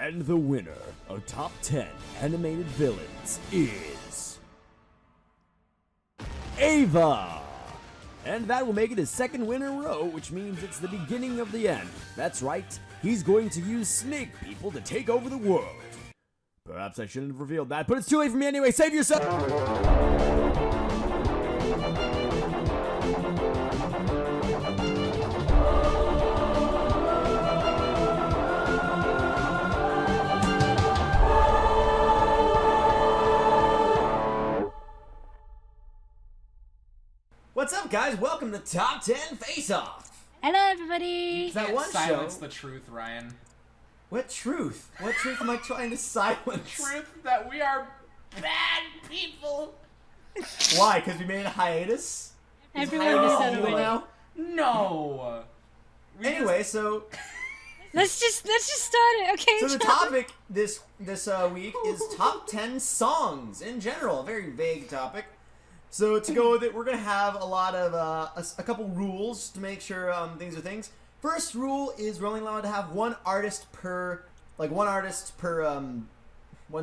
And the winner of Top 10 Animated Villains is... Ava! And that will make it his second win in a row, which means it's the beginning of the end. That's right, he's going to use snake people to take over the world. Perhaps I shouldn't have revealed that, but it's too late for me anyway. Save yourself! What's up, guys? Welcome to Top 10 Face Off. Hello, everybody. You can't silence the truth, Ryan. What truth? What truth am I trying to silence? Truth that we are bad people. Why? Because we made a hiatus? Everyone knows that already. Now? No. Anyway, so Let's just start it, okay? the topic this week is top 10 songs in general. A very vague topic. So to go with it, we're gonna have a lot of a couple rules to make sure things are things. First rule is we're only allowed to have one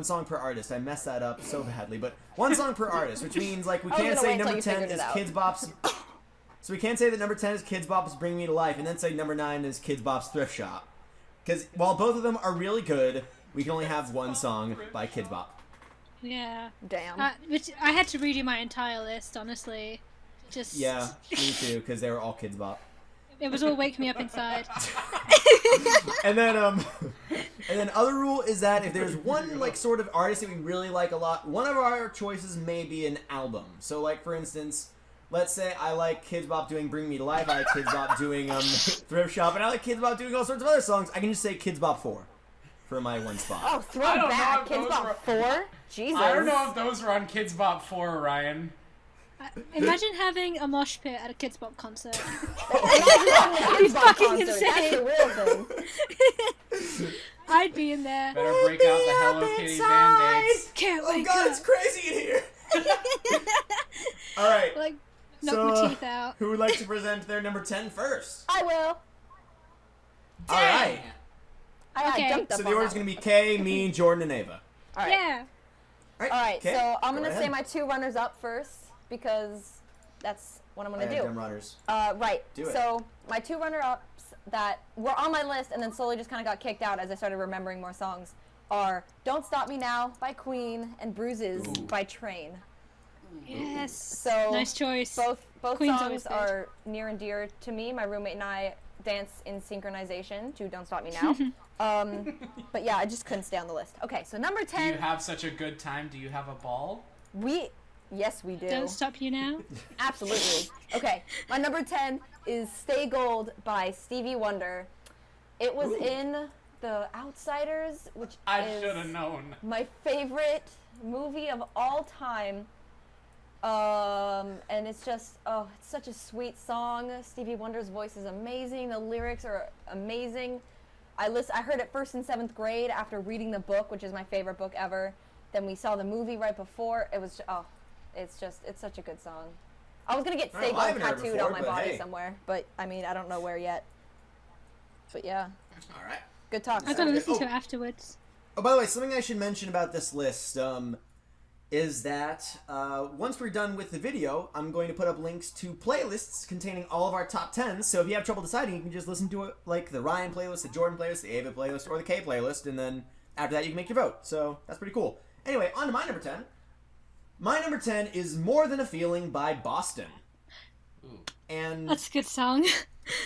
song per artist. I messed that up so badly, but one song per artist, which means like we can't say number 10 is Kids Bop's. So we can't say that number 10 is Kids Bop's Bring Me to Life, and then say number 9 is Kids Bop's Thrift Shop. Because while both of them are really good, we can only have one song by Kids Bop. Yeah. Damn. Which I had to redo my entire list, honestly. Just. Yeah, me too, because they were all Kids Bop. It was all Wake Me Up Inside. And then other rule is that if there's one like sort of artist that we really like a lot, one of our choices may be an album. So like for instance, let's say I like Kids Bop doing Bring Me to Life, I like Kids Bop doing Thrift Shop, and I like Kids Bop doing all sorts of other songs. I can just say Kids Bop 4 for my one spot. Oh, throw it back. Kids Bop 4? Jesus. I don't know if those were on Kids Bop 4, Ryan. Imagine having a mosh pit at a Kids Bop concert. It'd be fucking insane. That's the real thing. I'd be in there. Better break out the Hello Kitty Band-Aids. Can't Oh wake god, up. it's crazy in here! Alright, Like, knock so my teeth out. who would like to present their number 10 first? I will. Alright, I Okay. jumped up so the on order's that going to be Kay, me, Jordan, and Ava. one. All right. Yeah. Alright, Kay, so I'm go going to say ahead. my two runners up first because that's what I'm going to Alright, do. dumb runners. Right. Do it. So my two runner-ups that were on my list and then slowly just kind of got kicked out as I started remembering more songs are Don't Stop Me Now by Queen and Bruises Ooh. by Train. Yes. So Nice choice. Both Queen's always songs good. are near and dear to me. My roommate and I dance in synchronization to Don't Stop Me Now. But yeah, I just couldn't stay on the list. Okay, so number Do 10. you have such a good time? Do you have a ball? Yes, we do. Don't Stop You Now. Absolutely. Okay, my number 10 is Stay Gold by Stevie Wonder. It was in The Outsiders, which I is should have known. my favorite movie of all time. And it's just, it's such a sweet song. Stevie Wonder's voice is amazing. The lyrics are amazing. I heard it first in 7th grade after reading the book, which is my favorite book ever. Then we saw the movie right before. It was, it's such a good song. I was gonna get Stay Well, I Gold haven't heard it tattooed before, on my but body hey. somewhere, but I mean, I don't know where yet. But yeah, Alright. good talk. I gotta listen Oh. to it afterwards. Oh, by the way, something I should mention about this list is that once we're done with the video, I'm going to put up links to playlists containing all of our top 10s. So if you have trouble deciding, you can just listen to it like the Ryan playlist, the Jordan playlist, the Ava playlist, or the K playlist, and then after that you can make your vote. So that's pretty cool. Anyway, on to my number 10. My number 10 is More Than a Feeling by Boston. Ooh. And That's a good song.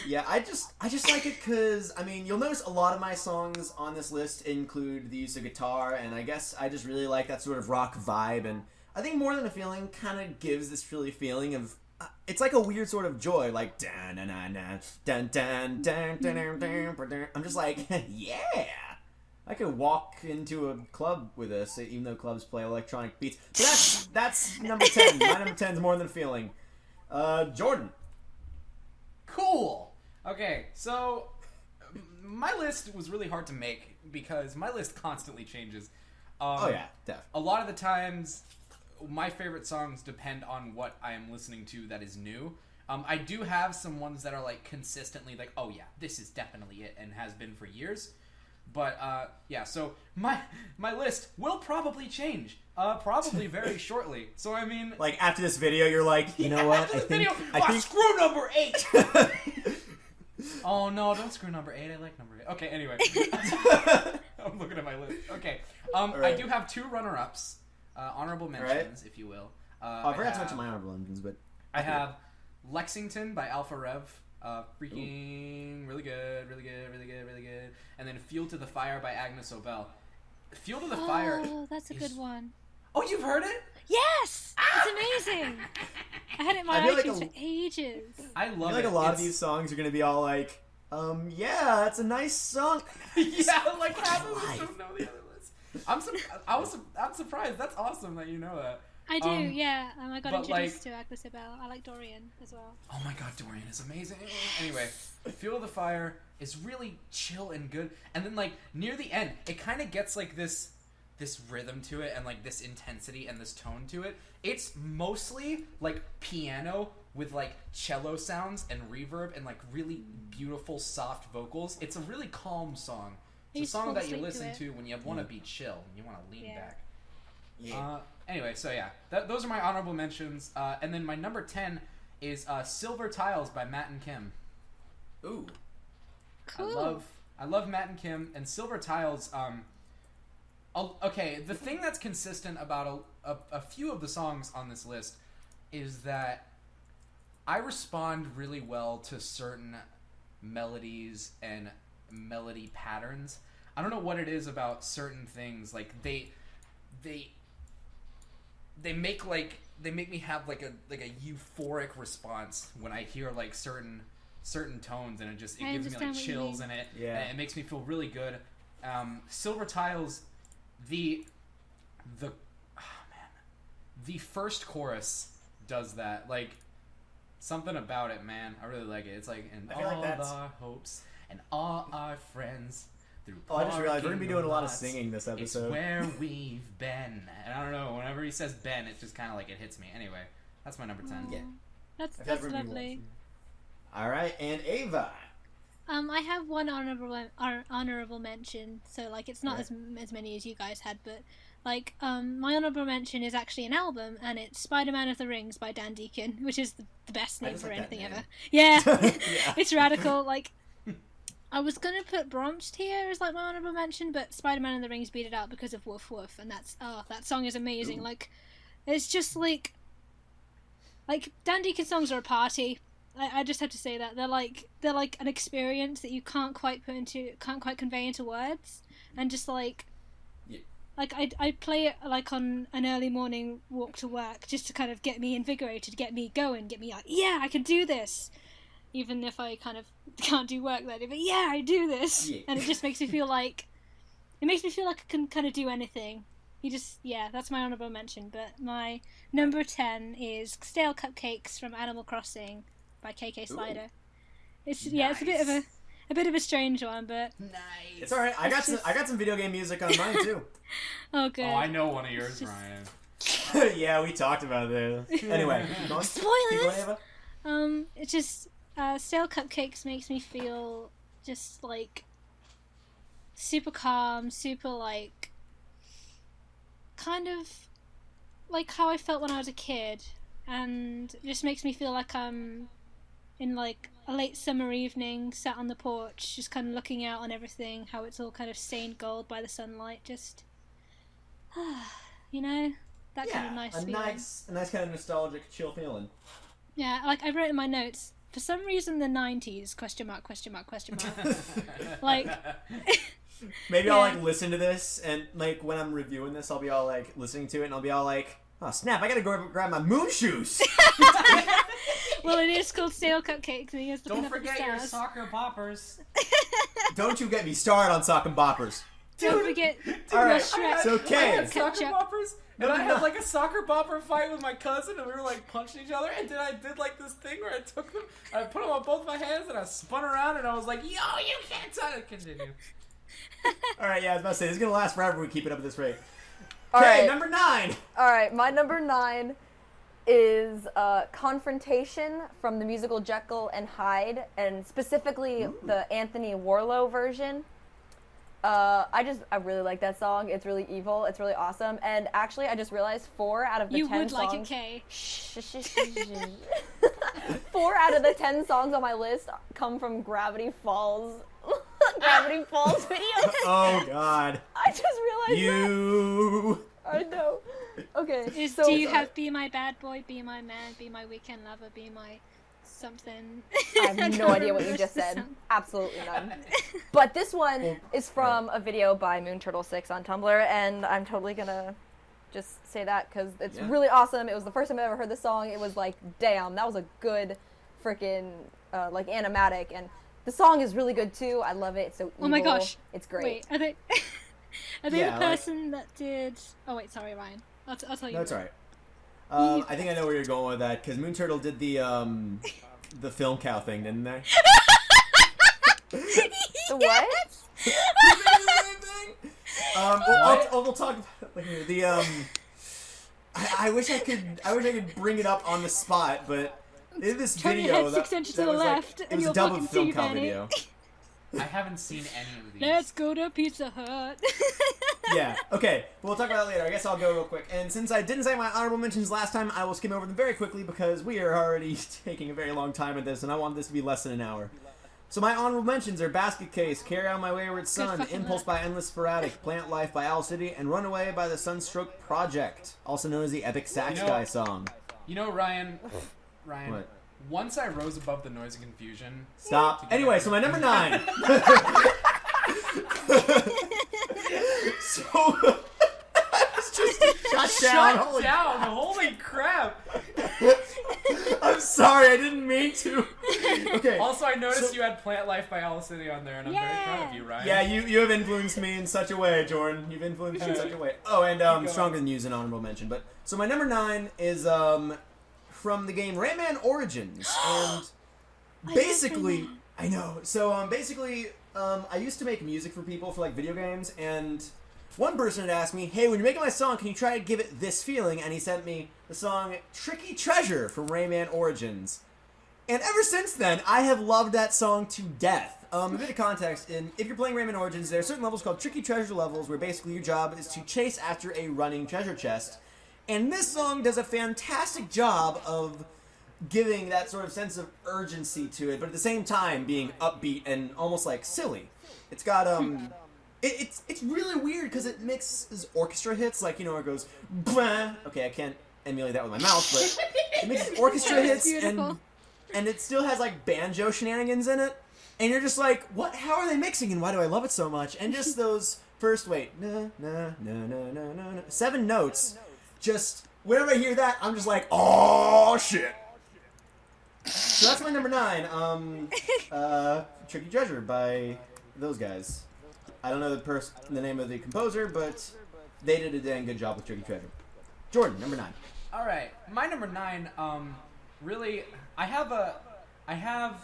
yeah, I just like it because, I mean, you'll notice a lot of my songs on this list include the use of guitar, and I guess I just really like that sort of rock vibe, and I think More Than a Feeling kind of gives this really feeling of, it's like a weird sort of joy, like, dun dun dun dun dun dun dun dun dun dun. I'm just like, yeah! I could walk into a club with this, even though clubs play electronic beats. So that's number 10. My number 10 is More Than a Feeling. Jordan. Cool. Okay, so my list was really hard to make because my list constantly changes. Oh yeah, def. A lot of the times, my favorite songs depend on what I am listening to that is new. I do have some ones that are like consistently like, oh yeah, this is definitely it and has been for years. But yeah, so my list will probably change. Probably very shortly. So I mean, Like after this video, you're like, you know what? after the video, screw number 8. Oh no, don't screw number 8. I like number 8. Okay, anyway. I'm looking at my list. Okay. I right. do have 2 runner-ups, honorable mentions, if you will. I forgot to mention my honorable mentions, but I have Lexington by Alpha Rev. Freaking really good. And then Fuel to the Fire by Agnes Obel. Fuel to the Fire. Oh, that's a good one. Oh, you've heard it? Yes! It's amazing! I had it in my I feel like iTunes for ages. I I love feel like it. a lot of these songs are gonna be all like, yeah, that's a nice song. Yeah, like half of us don't know the other list. I'm surprised. That's awesome that you know that. I do, yeah. And I got but, introduced to Agnes Obel. I like Dorian as well. Oh my god, Dorian is amazing. Anyway, Fuel the Fire is really chill and good. And then like near the end, it kind of gets like this rhythm to it and like this intensity and this tone to it. It's mostly like piano with like cello sounds and reverb and like really beautiful soft vocals. It's a really calm song. It's a song that you listen to when you want to be chill and you want to lean back. Yeah. Anyway, so yeah, those are my honorable mentions. And then my number 10 is Silver Tiles by Matt and Kim. Ooh. Cool. I love Matt and Kim and Silver Tiles. Okay, the thing that's consistent about a few of the songs on this list is that I respond really well to certain melodies and melody patterns. I don't know what it is about certain things. Like they make me have like a euphoric response when I hear like certain tones, and it gives me like chills in it. Yeah. And it makes me feel really good. Silver Tiles, the first chorus does that. Like something about it, man. I really like it. It's like, and I feel like all that's- our hopes and all our friends. Oh, I just realized we're gonna be parking doing a lot of lots. singing this It's episode. where we've been. And I don't know, whenever he says Ben, it just kind of like it hits me. Anyway, that's my number 10. Yeah. That's I feel like we're gonna be lovely. All right, and Ava. I have one honorable mention, so like it's not Right. as many as you guys had, but like my honorable mention is actually an album, and it's Spider-Man of the Rings by Dan Deacon, which is the best I name just for like that anything name. ever. Yeah, Yeah. it's radical. Like I was gonna put Bromst here as like my honorable mention, but Spider-Man and the Rings beat it out because of Woof Woof, and that song is amazing. Ooh. Like it's just like Dan Deacon songs are a party. I just have to say that they're like an experience that you can't quite convey into words, and just like Yeah. like I play it like on an early morning walk to work just to kind of get me invigorated, get me going, get me like, yeah, I can do this, even if I kind of can't do work that day, but yeah, I do this. Yeah. And it just makes me feel like I can kind of do anything. That's my honorable mention. But my number 10 is Stale Cupcakes from Animal Crossing by KK Slider. It's it's a bit of a strange one, but Nice. It's all right. I got some video game music on mine too. oh good. Oh, I know one of yours, just- Ryan. Yeah, we talked about it. Anyway, keep going. Keep Spoilers. going, Ava. It's just Stale Cupcakes makes me feel just like super calm, super like kind of like how I felt when I was a kid, and it just makes me feel like I'm in like a late summer evening, sat on the porch, just kind of looking out on everything, how it's all kind of stained gold by the sunlight, just that kind of nice a feeling. nice kind of nostalgic, chill feeling. Yeah, like I wrote in my notes, for some reason the 90s, question mark. Like, Maybe I'll Yeah. like listen to this, and like when I'm reviewing this, I'll be all like listening to it, and I'll be all like, "Oh snap! I gotta go grab my moon shoes." well, it is called Stale Cupcakes, and he is looking Don't up at the forget your stars. soccer poppers. Don't you get me started on sock and boppers. Don't forget All right, Shrek. so I okay. had soccer Ketchup. boppers, and No, I no. had like a soccer bopper fight with my cousin, and we were like punching each other. And then I did like this thing where I took them, I put them on both my hands, and I spun around, and I was like, "Yo, you can't touch it." Continue. All right, yeah, I was about to say this is gonna last forever. If we keep it up at this rate. All Okay, right. number 9. All right, my number 9 is Confrontation from the musical Jekyll and Hyde, and specifically the Anthony Warlow version. I really like that song. It's really evil. It's really awesome. And actually, I just realized 4 out of the You 10 would songs. like it, Kay. 4 out of the 10 songs on my list come from Gravity Falls. Gravity Falls videos. Oh God. I just realized You. that. I know. Okay. Do you have Be My Bad Boy, Be My Man, Be My Weekend Lover, Be My something? I have no idea what you just said. Absolutely none. But this one is from a video by MoonTurtle6 on Tumblr, and I'm totally gonna just say that because it's really awesome. It was the first time I ever heard the song. It was like, damn, that was a good freaking like animatic, and the song is really good too. I love it. It's so evil. Oh my gosh. It's great. Wait, are they the person that did... Oh wait, sorry, Ryan. I'll tell you. No, it's alright. I think I know where you're going with that, because Moon Turtle did the film cow thing, didn't they? The what? We'll talk about it later. The I wish I could bring it up on the spot, but in this Turn video your head that 6 inches that to the was left, it and was a you'll dub fucking of film see cow Benny. video. I haven't seen any of these. Let's go to Pizza Hut. Yeah, okay. We'll talk about it later. I guess I'll go real quick. And since I didn't say my honorable mentions last time, I will skim over them very quickly because we are already taking a very long time at this, and I want this to be less than an hour. So my honorable mentions are Basket Case, Carry On My Wayward Son, fucking Impulse luck. by Endless Sporadic, Plant Life by Owl City, and Runaway by the Sunstroke Project, also known as the Epic Sax Guy song. You know, Ryan, What? once I rose above the noise and confusion. Stop. Anyway, so my number 9. So it's just shut down. Shut down! Holy crap! I'm sorry, I didn't mean to. Okay. Also, I noticed you had Plant Life by Owl City on there, and I'm very proud of you, Ryan. Yeah, you have influenced me in such a way, Jordan. You've influenced me in such a way. Oh, and Stronger Than You's an honorable mention. But so my number 9 is from the game Rayman Origins, and basically, I know. So basically, I used to make music for people for like video games, and one person had asked me, "Hey, when you're making my song, can you try to give it this feeling?" And he sent me the song "Tricky Treasure" from Rayman Origins. And ever since then, I have loved that song to death. A bit of context, if you're playing Rayman Origins, there are certain levels called Tricky Treasure levels where basically your job is to chase after a running treasure chest. And this song does a fantastic job of giving that sort of sense of urgency to it, but at the same time being upbeat and almost like silly. It's got, it's really weird because it mixes orchestra hits, like, you know, where it goes, bah. Okay, I can't emulate that with my mouth, but it mixes orchestra hits and it still has like banjo shenanigans in it, and you're just like, what? How are they mixing, and why do I love it so much? And just those first na na na na na na 7 notes, just whenever I hear that, I'm just like, oh shit. So that's my number 9. Tricky Treasure by those guys. I don't know the name of the composer, but they did a dang good job with Tricky Treasure. Jordan, number 9. All right, my number 9. Really, I have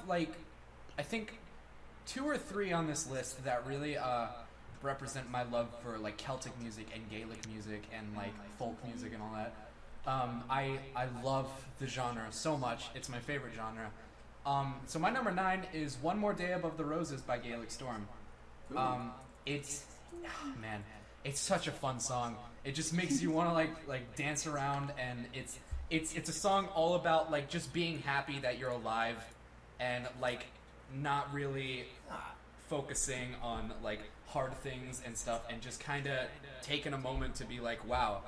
like, I think 2 or 3 on this list that really represent my love for like Celtic music and Gaelic music and like folk music and all that. I love the genre so much. It's my favorite genre. So my number 9 is One More Day Above the Roses by Gaelic Storm. It's such a fun song. It just makes you want to like dance around, and it's a song all about like just being happy that you're alive and like not really focusing on like hard things and stuff, and just kind of taking a moment to be like, wow,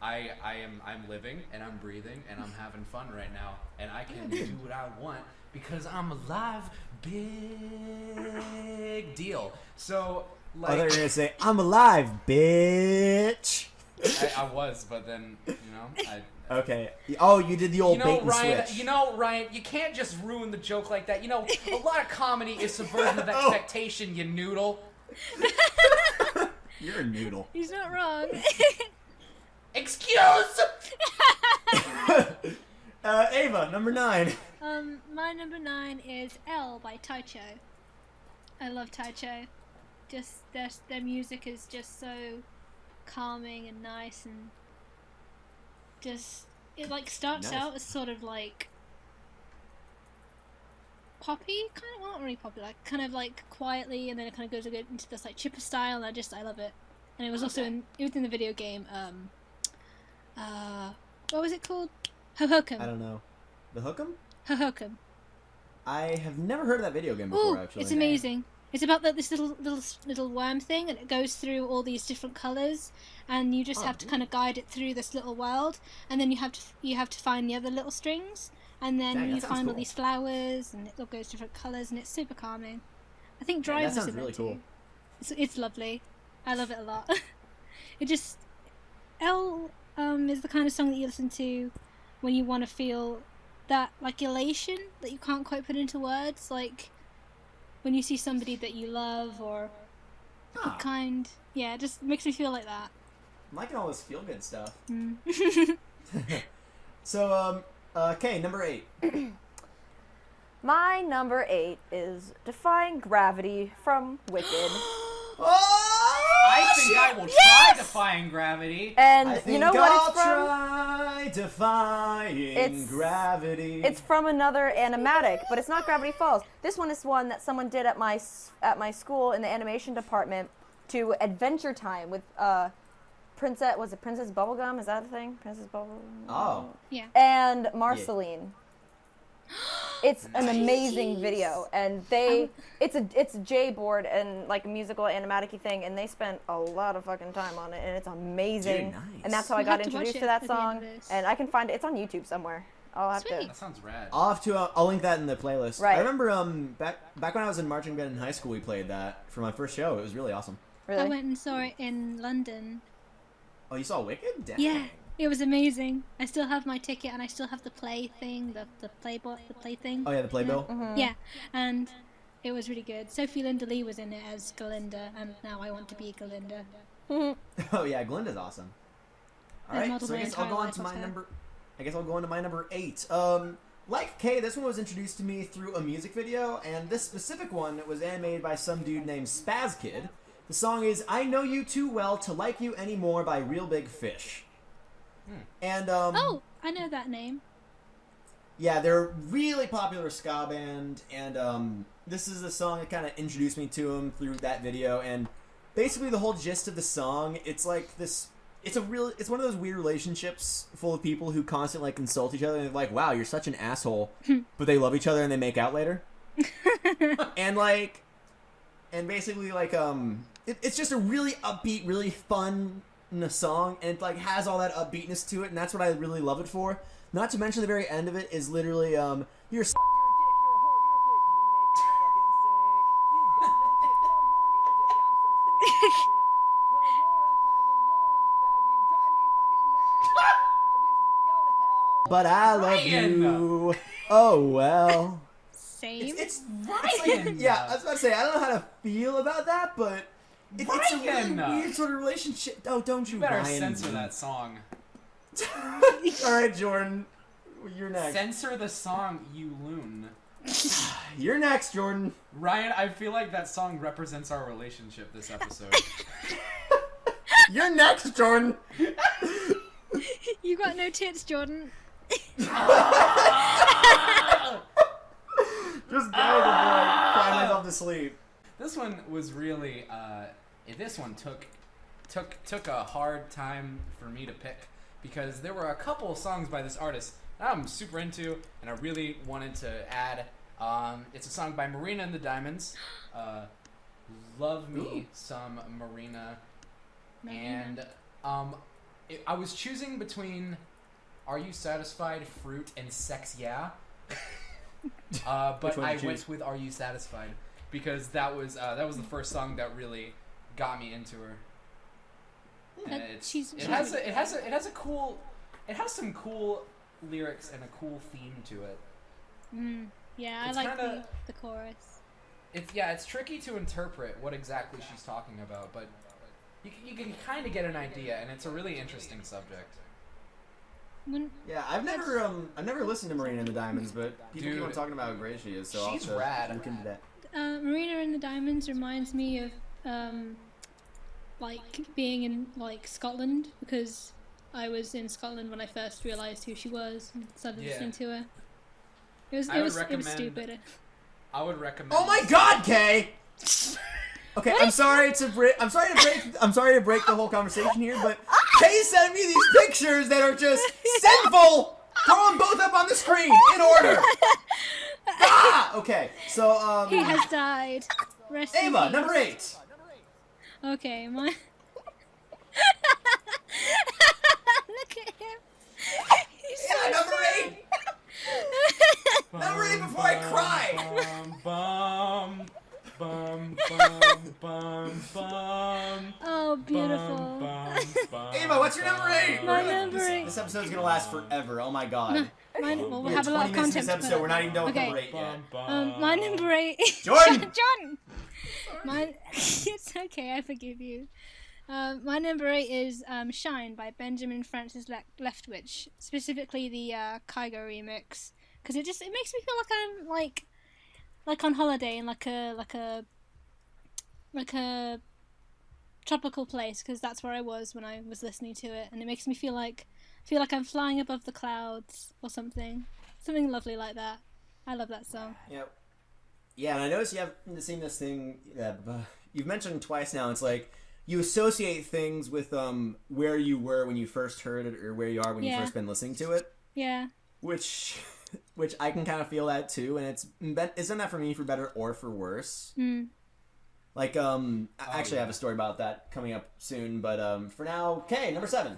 I'm living and I'm breathing and I'm having fun right now, and I can do what I want because I'm alive. Big deal. So like, I thought you were gonna say, "I'm alive, bitch." I was, but then Okay. Oh, you did the old bait and Ryan, switch. Ryan, you can't just ruin the joke like that. A lot of comedy is subversion of expectation, you noodle. You're a noodle. He's not wrong. Excuse! Ava, number 9. My number 9 is L by Taicho. I love Taicho. Just their music is just so calming and nice, and just it like starts out as sort of like poppy, kind of, well, not really poppy, like kind of like quietly, and then it kind of goes a bit into this like chipper style, and I love it. And it was also in the video game. What was it called? Hohokum. I don't know. The Hookem? Hohokum. I have never heard of that video game before. Ooh, Actually, it's amazing. It's about this little worm thing, and it goes through all these different colors, and you just have to kind of guide it through this little world, and then you have to find the other little strings, and then Dang, that you sounds find all cool. these flowers, and it all goes different colors, and it's super calming. I think Yeah, Drive that was sounds in really there too. cool. It's lovely. I love it a lot. It just is the kind of song that you listen to when you want to feel that like elation that you can't quite put into words, like when you see somebody that you love or Ah, it just makes me feel like that. I'm liking all this feel good stuff. Mm. So, okay, number 8. My number 8 is Defying Gravity from Wicked. I think I will try defying gravity. And I think you know what I'll it's from? try defying It's- gravity. It's from another animatic, but it's not Gravity Falls. This one is one that someone did at my school in the animation department to Adventure Time with Princess Bubblegum? Is that a thing? Princess Bubblegum? Oh. Yeah. And Marceline. It's an amazing Jeez. video, and it's a J-board and like a musical animatic thing, and they spent a lot of fucking time on it, and it's amazing. Dude, nice. And that's how I We'll got have to watch introduced it to that at the end song, of this. and I can find it. It's on YouTube somewhere. I'll have Sweet. to. That sounds rad. I'll link that in the playlist. Right. I remember back when I was in marching band in high school, we played that for my first show. It was really awesome. Really? I went and saw it in London. Oh, you saw Wicked? Dang. Yeah, it was amazing. I still have my ticket, and I still have the play thing, the play thing. Oh yeah, the playbill. Mm-hmm. Yeah, and it was really good. Sophie Linda Lee was in it as Galinda, and now I want to be Galinda. Oh yeah, Glinda's awesome. All I've right, modeled so I my guess I'll entire go on life to off my her. number. I guess I'll go on to my number 8. Like Kay, this one was introduced to me through a music video, and this specific one was animated by some dude named Spaz Kid. The song is "I Know You Too Well to Like You Anymore" by Real Big Fish. And Oh, I know that name. yeah, they're a really popular ska band, and this is the song that kind of introduced me to them through that video. And basically, the whole gist of the song, it's like this. It's one of those weird relationships full of people who constantly like insult each other, and they're like, "Wow, you're such an asshole," but they love each other and they make out later. and basically it's just a really upbeat, really fun song, and it like has all that upbeatness to it, and that's what I really love it for. Not to mention the very end of it is literally you're but I love Ryan! you. Oh well. Same. It's Ryan! yeah, I was about to say I don't know how to feel about that, but it's a really Ryan! weird sort of relationship. Oh, don't you, You better Ryan? censor that song. All right, Jordan, you're next. Censor the song, you loon. You're next, Jordan. Ryan, I feel like that song represents our relationship this episode. You're next, Jordan. You got no tits, Jordan. Just go before I cry myself to sleep. This one was really, this one took a hard time for me to pick because there were a couple songs by this artist that I'm super into and I really wanted to add. It's a song by Marina and the Diamonds. Love me some Marina. And I was choosing between Are You Satisfied, Fruit, and Sex Yeah. But Which one I did you went choose? with Are You Satisfied because that was the first song that really got me into her. And it has some cool lyrics and a cool theme to it. Yeah, I It's like kinda- the chorus. It's tricky to interpret what exactly she's talking about, but you can kind of get an idea, and it's a really interesting subject. Yeah, I've never listened to Marina and the Diamonds, but people keep on Dude, talking about how great she is, so she's I'll have to rad. look into that. Marina and the Diamonds reminds me of like being in like Scotland, because I was in Scotland when I first realised who she was and started Yeah. listening to her. It was I would it was recommend- stupid. I would recommend. Oh my God, Kay! Okay, I'm sorry to break the whole conversation here, but Kay sent me these pictures that are just sinful. Throw them both up on the screen in order. Ah! Okay, so He has died. Rest in Ava, peace. number 8. Okay, my. Look at him. He's so Yeah, number sad. 8. Number 8 before I cry. Bum, bum, bum, bum, bum. Oh, beautiful. Ava, what's your number 8? My number 8. This episode's gonna last forever. Oh my God. We'll We have a lot 20 of minutes in content this to episode. put We're not even done with Okay. number 8 yet. My number 8. Jordan! Jordan! It's okay, I forgive you. My number 8 is Shine by Benjamin Francis Leftwich, specifically the Kygo remix, because it makes me feel like I'm like on holiday in like a tropical place, because that's where I was when I was listening to it, and it makes me feel like I'm flying above the clouds or something lovely like that. I love that song. Yep. Yeah, and I noticed you have seen this thing that you've mentioned twice now. It's like you associate things with where you were when you first heard it, or where you are when you first been listening to it. Yeah. Which I can kind of feel that too, and isn't that for me for better or for worse? Mm. Like I actually have a story about that coming up soon, but for now, okay, number 7.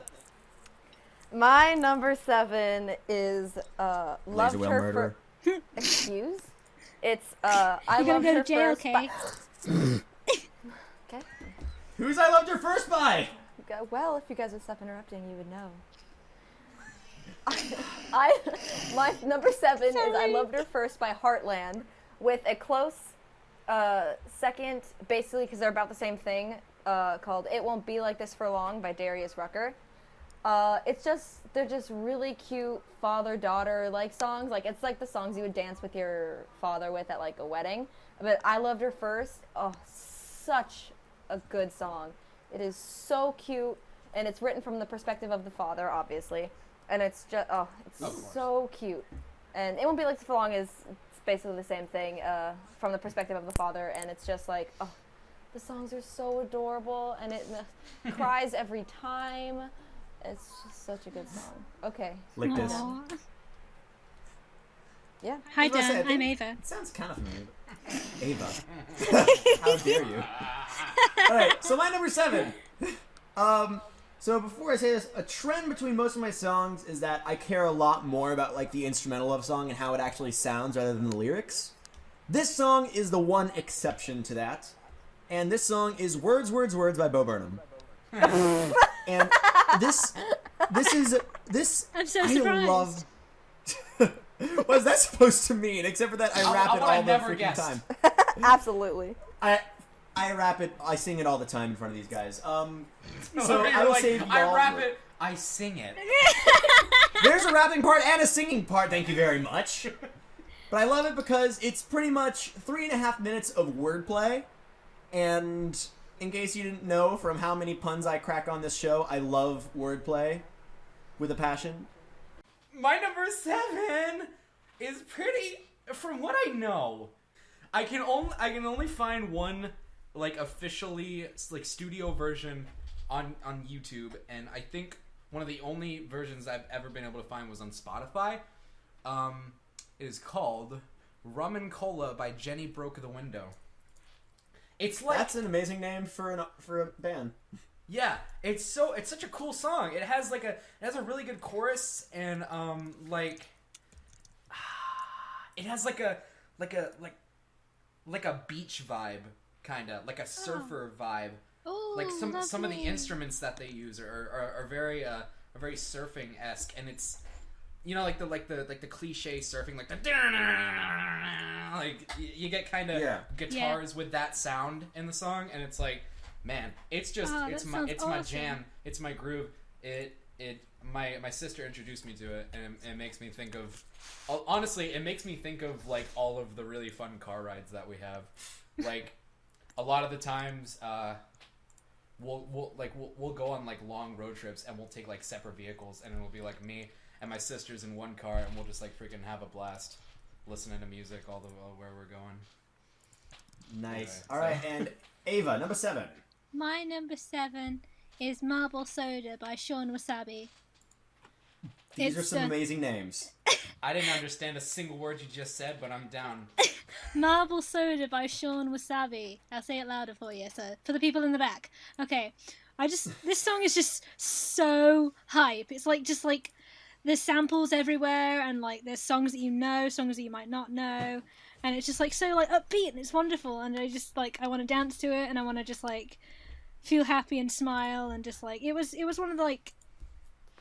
My number 7 is Loved Whale Her Murderer. for... Excuse? It's I You're gonna Loved go Her to jail, First Kay. Okay. Who's I Loved Her First by? Well, if you guys would stop interrupting, you would know. My number 7 is I Loved Her First by Heartland, with a close second, basically because they're about the same thing, called It Won't Be Like This for Long by Darius Rucker. They're just really cute father-daughter like songs. Like, it's like the songs you would dance with your father with at like a wedding. But I Loved Her First, such a good song. It is so cute, and it's written from the perspective of the father, obviously. And it's just, it's so cute. And It Won't Be Like This for Long is basically the same thing, from the perspective of the father, and it's just like, the songs are so adorable, and it cries every time. It's just such a good song. Okay. Like this. Aw. Yeah. Hi I was gonna say, I Dan, I'm think- Ava. It sounds kind of familiar. Ava. How dare you? Alright, so my number 7. So before I say this, a trend between most of my songs is that I care a lot more about like the instrumental of a song and how it actually sounds rather than the lyrics. This song is the one exception to that. And this song is Words, Words, Words by Bo Burnham. And this I'm so I surprised. love what is that supposed to mean? Except for that I rap I it would've all the never freaking guessed. time. Absolutely. I rap it. I sing it all the time in front of these guys. So You're I will like, save I y'all- rap it, I sing it. There's a rapping part and a singing part. Thank you very much. But I love it because it's pretty much 3.5 minutes of wordplay. And in case you didn't know from how many puns I crack on this show, I love wordplay with a passion. My number 7 is pretty. From what I know, I can only find one like officially like studio version on YouTube, and I think one of the only versions I've ever been able to find was on Spotify. It is called "Rum and Cola" by Jenny Broke the Window. It's like That's an amazing name for a band. yeah, it's such a cool song. It has a really good chorus, and it has like a beach vibe, kind of like a surfer vibe. Ooh, Like some of the lovely. instruments that they use are very surfing-esque, and it's like the cliche surfing, like the like you get kind of guitars with that sound in the song, and it's like, man, it's just it's my awesome. jam, it's my groove. My sister introduced me to it, and it makes me think of, honestly, it makes me think of like all of the really fun car rides that we have. Like a lot of the times, we'll go on like long road trips, and we'll take like separate vehicles, and it'll be like me and my sister's in one car, and we'll just like freaking have a blast. listening to music all the where we're going. Nice. Anyway, All right, and Ava, number 7. My number 7 is Marble Soda by Sean Wasabi. These are It's, some amazing names. I didn't understand a single word you just said, but I'm down. Marble Soda by Sean Wasabi. I'll say it louder for you, so for the people in the back. Okay. This song is just so hype. It's like just like there's samples everywhere, and like there's songs that you know, songs that you might not know, and it's just like so like upbeat, and it's wonderful, and I just like I want to dance to it, and I want to just like feel happy and smile, and just like it was one of the like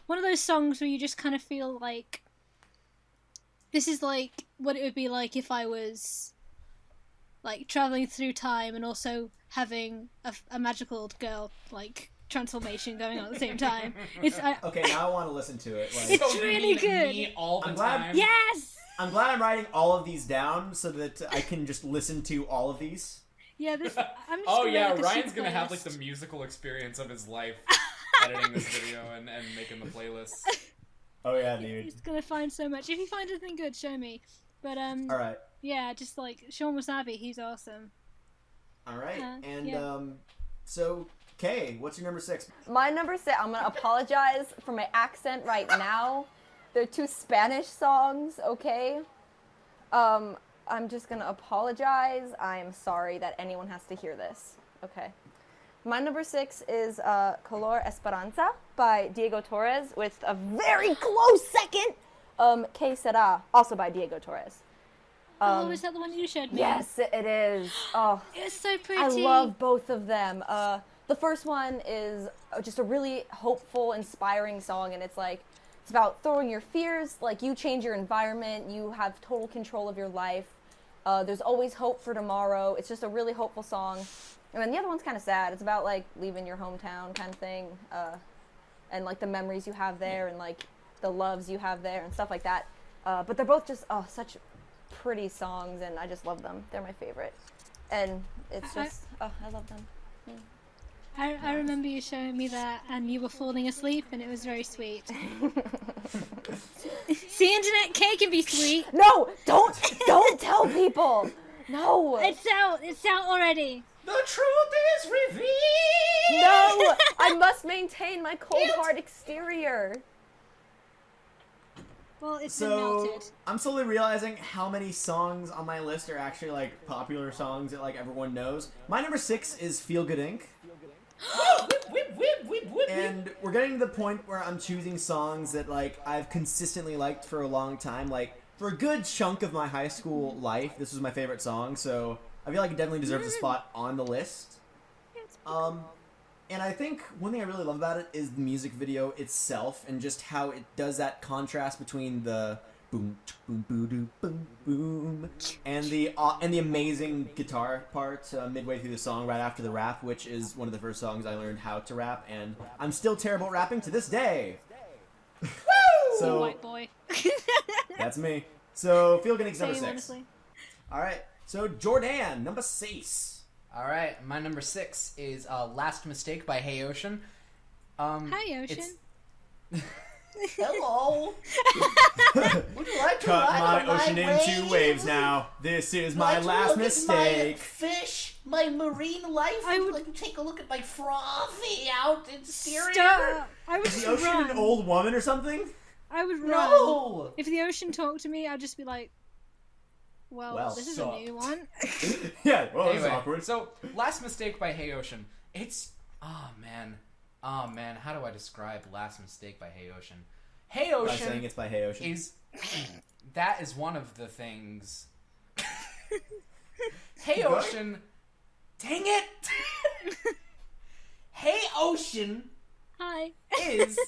one of those songs where you just kind of feel like this is like what it would be like if I was like traveling through time and also having a magical girl like transformation going on at the same time. Okay, now I want to listen to it. Like, It's So you really mean good. Me all the I'm glad- time. Yes. I'm glad I'm writing all of these down so that I can just listen to all of these. Yeah. I'm just Oh gonna yeah, make, like, a Ryan's super gonna have like playlist. the musical experience of his life editing this video and making the playlist. Oh yeah, dude. He's gonna find so much. If you find anything good, show me. But All right. yeah, just like Sean Wasabi, he's awesome. All right. And yeah. so Kay, what's your number 6? My number 6, I'm gonna apologize for my accent right now. They're 2 Spanish songs, okay? I'm just gonna apologize. I'm sorry that anyone has to hear this, okay? My number 6 is Color Esperanza by Diego Torres with a very close second, Que Sera, also by Diego Torres. Oh, is that the one you showed me? Yes, it is. Oh, It's so pretty. I love both of them. The first one is just a really hopeful, inspiring song, and it's about throwing your fears. Like, you change your environment, you have total control of your life. There's always hope for tomorrow. It's just a really hopeful song. And then the other one's kind of sad. It's about like leaving your hometown kind of thing, and like the memories you have there, and like the loves you have there, and stuff like that. But they're both just such pretty songs, and I just love them. They're my favorite, and it's just I love them. I remember you showing me that, and you were falling asleep, and it was very sweet. See, internet K can be sweet. No, don't tell people. No. It's out already. The truth is revealed. No, I must maintain my cold hard exterior. Well, it's been So melted. I'm slowly realizing how many songs on my list are actually like popular songs that like everyone knows. My number 6 is Feel Good Inc. And we're getting to the point where I'm choosing songs that like I've consistently liked for a long time. Like for a good chunk of my high school life, this was my favorite song, so I feel like it definitely deserves a spot on the list. And I think one thing I really love about it is the music video itself and just how it does that contrast between the boom boom boom boom boom and the amazing guitar part midway through the song right after the rap, which is one of the first songs I learned how to rap, and I'm still terrible at rapping to this day. So White boy. that's me. So Feel Good Inc. number Same, 6. honestly. All right. So Jordan, number 6. All right, my number 6 is "Last Mistake" by Hey Ocean. Hi, Ocean. Hello. Would you like to Cut ride my on ocean wave? into waves now. This is my Like to last look at mistake. my fish, my marine life. I would- like to take a look at my frothy out exterior. Stop! I would Is just the ocean run. an old woman or something? I would run. No. If the ocean talked to me, I'd just be like, well this is sup. a new one. Yeah, well, this is Anyway, awkward. so "Last Mistake" by Hey Ocean. It's oh man, how do I describe "Last Mistake" by Hey Ocean? Hey By Ocean saying it's by Hey Ocean. is that is one of the things. Hey Keep going. Ocean, dang it! Hey Ocean Hi. is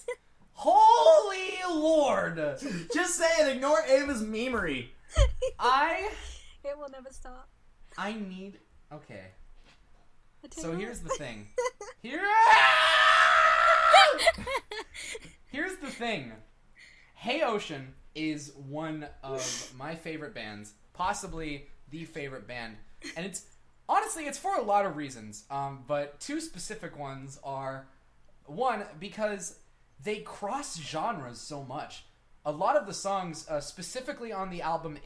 holy Lord. Just say it. Ignore Ava's memery. It will never stop. I need okay. I tell So you here's what. the thing. Here's the thing. Hey Ocean is one of my favorite bands, possibly the favorite band, and it's honestly it's for a lot of reasons. But 2 specific ones are one because they cross genres so much. A lot of the songs, specifically on the album,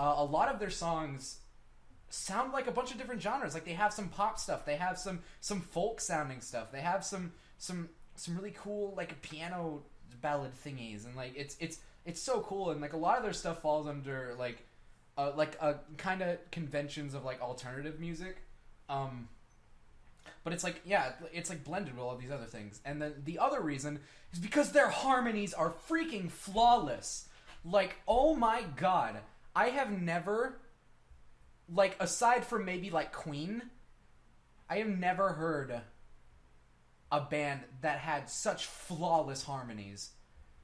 a lot of their songs sound like a bunch of different genres. Like they have some pop stuff, they have some folk sounding stuff, they have some really cool like piano ballad thingies, and like it's so cool. And like a lot of their stuff falls under like kind of conventions of like alternative music, but it's like it's like blended with all these other things. And then the other reason is because their harmonies are freaking flawless. Like, oh my god, I have never, like, aside from maybe like Queen, I have never heard a band that had such flawless harmonies.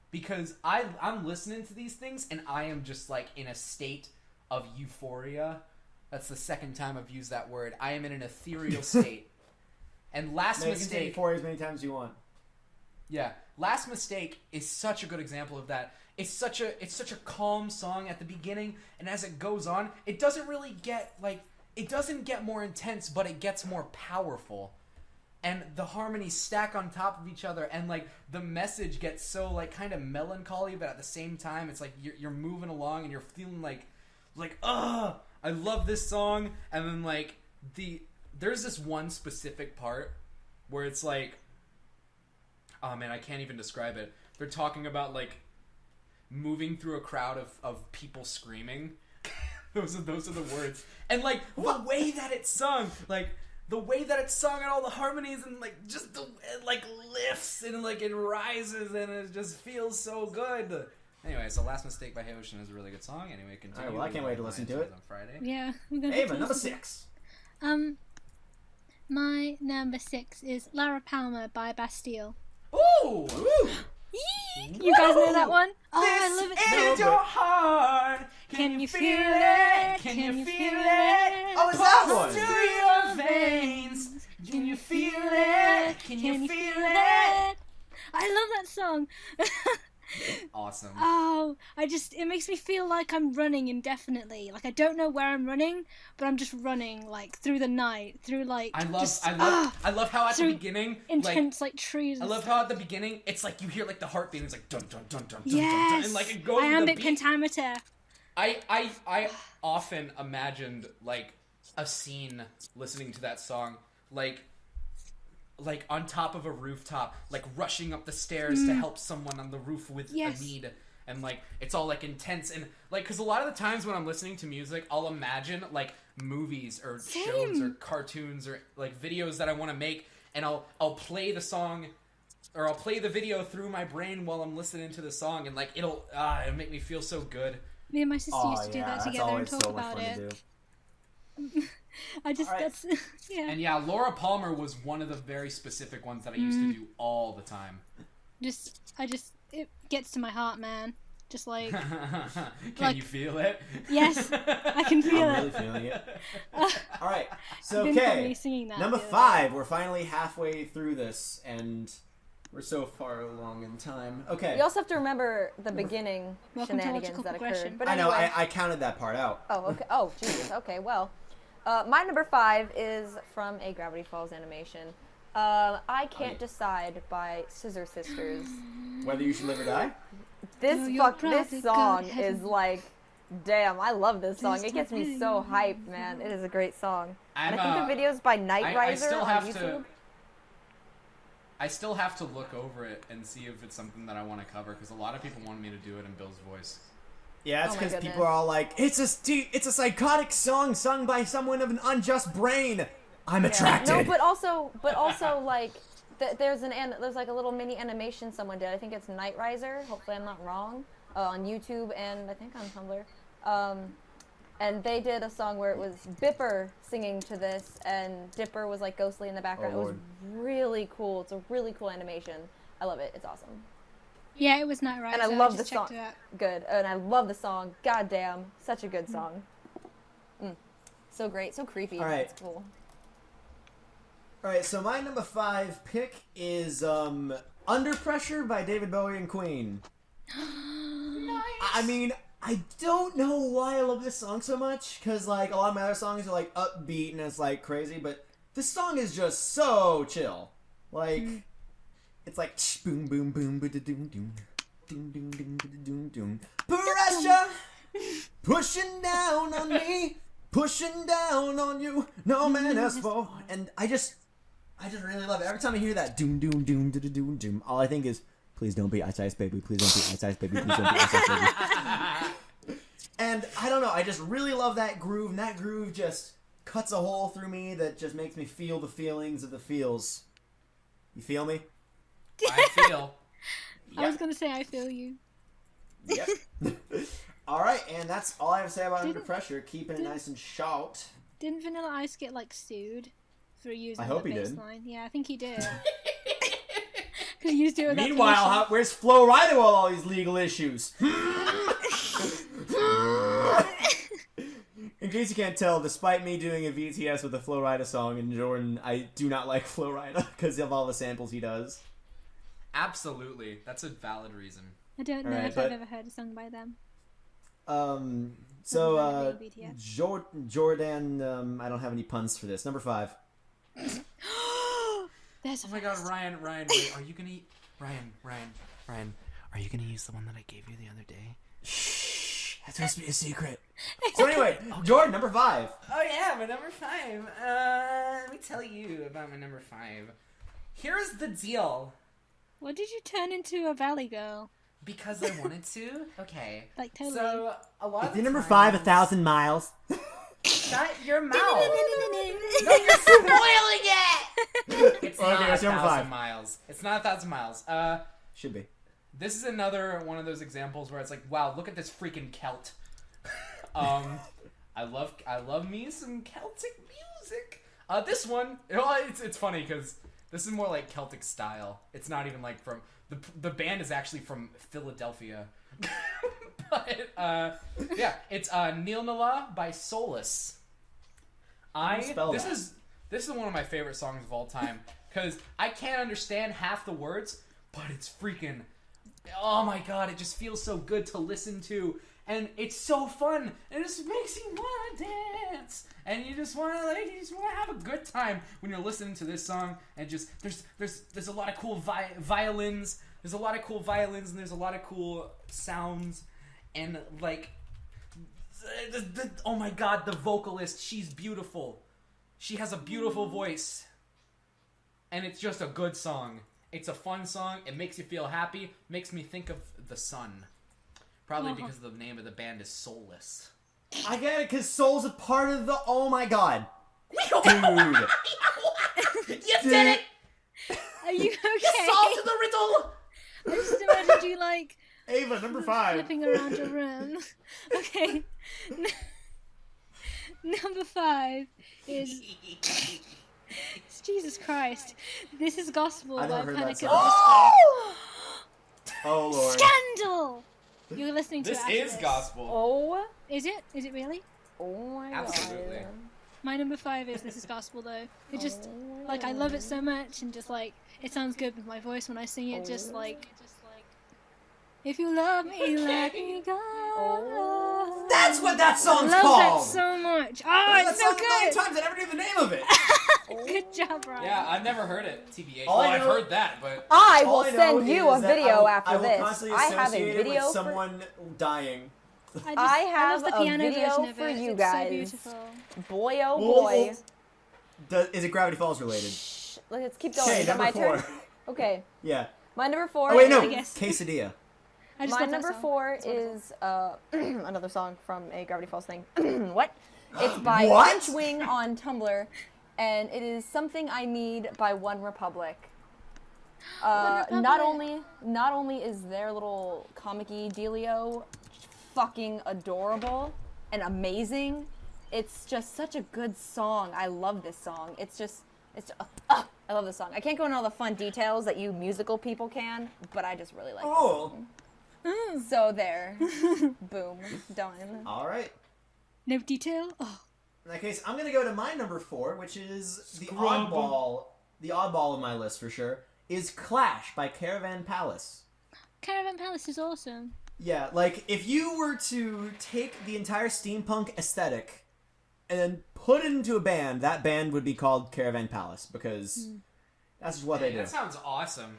Because I'm listening to these things and I am just like in a state of euphoria. That's the second time I've used that word. I am in an ethereal state. And Last Man, you can say Mistake... euphoria as many times as you want. Yeah. Last Mistake is such a good example of that. It's such a calm song at the beginning, and as it goes on, it doesn't really get, like... It doesn't get more intense, but it gets more powerful. And the harmonies stack on top of each other, and, like, the message gets so, like, kind of melancholy, but at the same time, it's like you're moving along, and you're feeling like, I love this song. And then, like, there's this one specific part where it's like, oh man, I can't even describe it. They're talking about, like, moving through a crowd of people screaming. those are the words. And, like, the way that it's sung, like, the way that it's sung and all the harmonies, and, like, just the, it, like, lifts and, like, it rises, and it just feels so good. Anyway, so Last Mistake by Hey Ocean is a really good song. Anyway, continue. Alright, well, I can't wait to listen to it. On Friday. Yeah, I'm gonna Ava, have to number listen to 6. it. My number 6 is Lara Palmer by Bastille. Ooh! Woo! You guys know that one? Oh, I love it so This is your heart. Can you feel it? Can you feel it? Oh, is that one? Pulse through your veins. Can you feel it? Can you feel it? I love that song. Awesome. Oh, it makes me feel like I'm running indefinitely. Like I don't know where I'm running, but I'm just running like through the night, through like I love how at the beginning, intense like trees. I love how at the beginning it's like you hear like the heartbeat. It's like dun dun dun dun dun Yes. dun, and like it goes. Iambic the beat. pentameter. I often imagined like a scene listening to that song, like on top of a rooftop, like rushing up the stairs to help someone on the roof with a need, and like it's all like intense, and like because a lot of the times when I'm listening to music, I'll imagine like movies or shows or cartoons or like videos that I want to make, and I'll play the song or I'll play the video through my brain while I'm listening to the song, and like it'll make me feel so good. Me and my sister used to do that together and talk so much about fun it. To do. That's yeah. And yeah, Laura Palmer was one of the very specific ones that I used to do all the time. It gets to my heart, man. Just like Can you feel it? yes, I can feel I'm it. really feeling it. Alright, so Didn't put okay. me singing that Number the other 5. We're finally halfway through this, and we're so far along in time. Okay. You also have to remember the beginning Welcome to shenanigans logical that progression. occurred. But I know, anyway. I counted that part out. Oh, okay. Oh, Jesus. Okay, well. My number 5 is from a Gravity Falls animation. I Can't Decide by Scissor Sisters. Whether you should live or die? This Oh, you'll probably this go song to heaven. is like, damn, I love this song. Just It gets me so hyped, man. It is a great song. And I I'm, think the video's by Night I Riser still on have YouTube. I still have to look over it and see if it's something that I want to cover, because a lot of people wanted me to do it in Bill's voice. Yeah, it's Oh my because goodness. people are all like, it's a psychotic song sung by someone of an unjust brain. I'm attracted. No, but also like there's like a little mini animation someone did. I think it's Night Riser. Hopefully I'm not wrong. On YouTube and I think on Tumblr. And they did a song where it was Bipper singing to this, and Dipper was like ghostly in the background. Oh, it was really cool. It's a really cool animation. I love it. It's awesome. Yeah, it was Night Rider. And I love the just song. checked it out. Good. And I love the song. God damn. Such a good song. So great. So creepy. All right. It's cool. Alright, so my number 5 pick is Under Pressure by David Bowie and Queen. I mean, I don't know why I love this song so much, because like a lot of my other songs are like upbeat and it's like crazy, but this song is just so chill. Like, it's like boom boom boom ba doom doom doom doom doom doom doom. Pressure Pushing down on me, pushing down on you, no man has fall. And I just really love it. Every time I hear that doom doom doom doom doom doom, all I think is, please don't be Ice Ice Baby, please don't be Ice Ice Baby, please don't be Ice Ice Baby. And I don't know, I just really love that groove, and that groove just cuts a hole through me that just makes me feel the feelings of the feels. You feel me? I feel. I was gonna say I feel you. Yep. All right, and that's all I have to say about Under Pressure. Keeping it nice and short. Didn't Vanilla Ice get like sued for using I hope the he bass did. line? Yeah, I think he did. Because he used to do that. Meanwhile, where's Flo Rida with all these legal issues? In case you can't tell, despite me doing a VTS with a Flo Rida song and Jordan, I do not like Flo Rida because of all the samples he does. Absolutely. That's a valid reason. I don't know Alright, if but- I've ever heard a song by them. Jordan, I don't have any puns for this. Number 5. There's a Oh my god, Ryan, wait, are you gonna Ryan, are you gonna use the one that I gave you the other day? Shh, that's supposed to be a secret. So anyway, Jordan, number 5. Oh yeah, my number 5. Let me tell you about my number 5. Here's the deal. What did you turn into, a valley girl? Because I wanted to? Okay. Like, totally. So, a lot of If the you're number times- 5, 1,000 miles. Shut your mouth! No, you're spoiling it! It's Okay, not that's number 1,000 5. miles. It's not 1,000 miles. Should be. This is another one of those examples where it's like, wow, look at this freaking Celt. I love me some Celtic music. This one, it's funny because this is more like Celtic style. It's not even like from the band is actually from Philadelphia. But yeah, it's Neil Nala by Solus. This is one of my favorite songs of all time because I can't understand half the words, but it's freaking, oh my god, it just feels so good to listen to, and it's so fun, and it just makes you want to dance, and you just want to have a good time when you're listening to this song, and just there's a lot of cool violins, there's a lot of cool violins, and there's a lot of cool sounds, and like, oh my god, the vocalist, she's beautiful. She has a beautiful voice. And it's just a good song. It's a fun song. It makes you feel happy. Makes me think of the sun. Probably because the name of the band is Soulless. I get it, because Soul's a part of the... Oh my god. Dude. You did it! Are you okay? You solved the riddle! I just imagined you, like, Ava, number 5. flipping around your room. Okay. Number 5 is... Jesus Christ. This is Gospel I've by never heard Panic that at the song. Disco. Oh, Lord. Scandal! You're listening to This it after is this. gospel. Oh, Is it? Is it really? oh my Absolutely. god. My number 5 is This is Gospel, though. It just, like, I love it so much, and just, like, it sounds good with my voice when I sing it, just like... If you love me, let me go. That's what that I song's love called! that so much. Oh, I heard it's that so song a million good. times, I never knew the name of it. Good job, Ryan. Yeah, I've never heard it, TBH. All Well, I I've know- heard that, but... I All will I know send you a is that video I after will this. constantly I have a associate it video with for someone dying. I love have the a piano video version of for it. you It's guys. So beautiful. boy oh boy. Is it Gravity Falls related? Shh, let's keep going. Okay, Is it my number turn? 4. Okay, Yeah. my number 4. Oh, wait, no. I guess. Quesadilla. I just My love that number song. 4 It's wonderful. is another song from a Gravity Falls thing. What? It's by What? French Wing on Tumblr, and it is Something I Need by One Republic. Not Republic. only is their little comic-y dealio fucking adorable and amazing, it's just such a good song. I love this song. I love this song. I can't go into all the fun details that you musical people can, but I just really like this Oh. song. So there. Boom. Done. All right. No detail? Oh. In that case, I'm going to go to my number 4, which is the Scrub. oddball of my list for sure, is Clash by Caravan Palace. Caravan Palace is awesome. Yeah, like, if you were to take the entire steampunk aesthetic and then put it into a band, that band would be called Caravan Palace, because that's just what they do. That sounds awesome.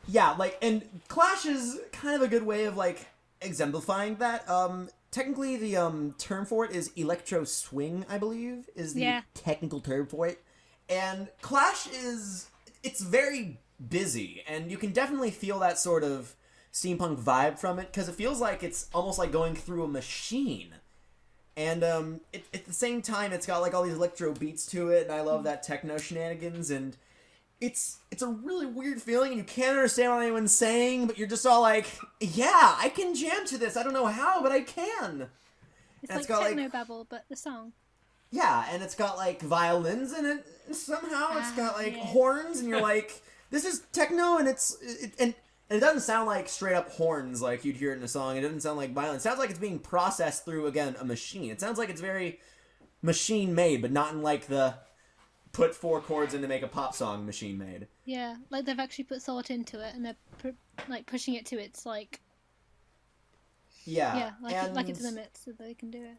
Yeah, like, and Clash is kind of a good way of, like, exemplifying that. technically the term for it is electro swing, I believe, is the technical term for it. And Clash it's very busy, and you can definitely feel that sort of steampunk vibe from it, because it feels like it's almost like going through a machine. And at the same time, it's got like all these electro beats to it, and I love that techno shenanigans, and it's a really weird feeling, and you can't understand what anyone's saying, but you're just all like, yeah, I can jam to this. I don't know how, but I can. It's and like Technobabble, but the song. Yeah, and it's got like violins in it somehow. It's got like horns, and you're like, this is techno, and and it doesn't sound like straight up horns like you'd hear it in a song. It doesn't sound like violin. It sounds like it's being processed through, again, a machine. It sounds like it's very machine made, but not in like the put 4 chords in to make a pop song machine made. Yeah, like they've actually put thought into it, and they're like pushing it to its like. Yeah, like its limits, so they can do it.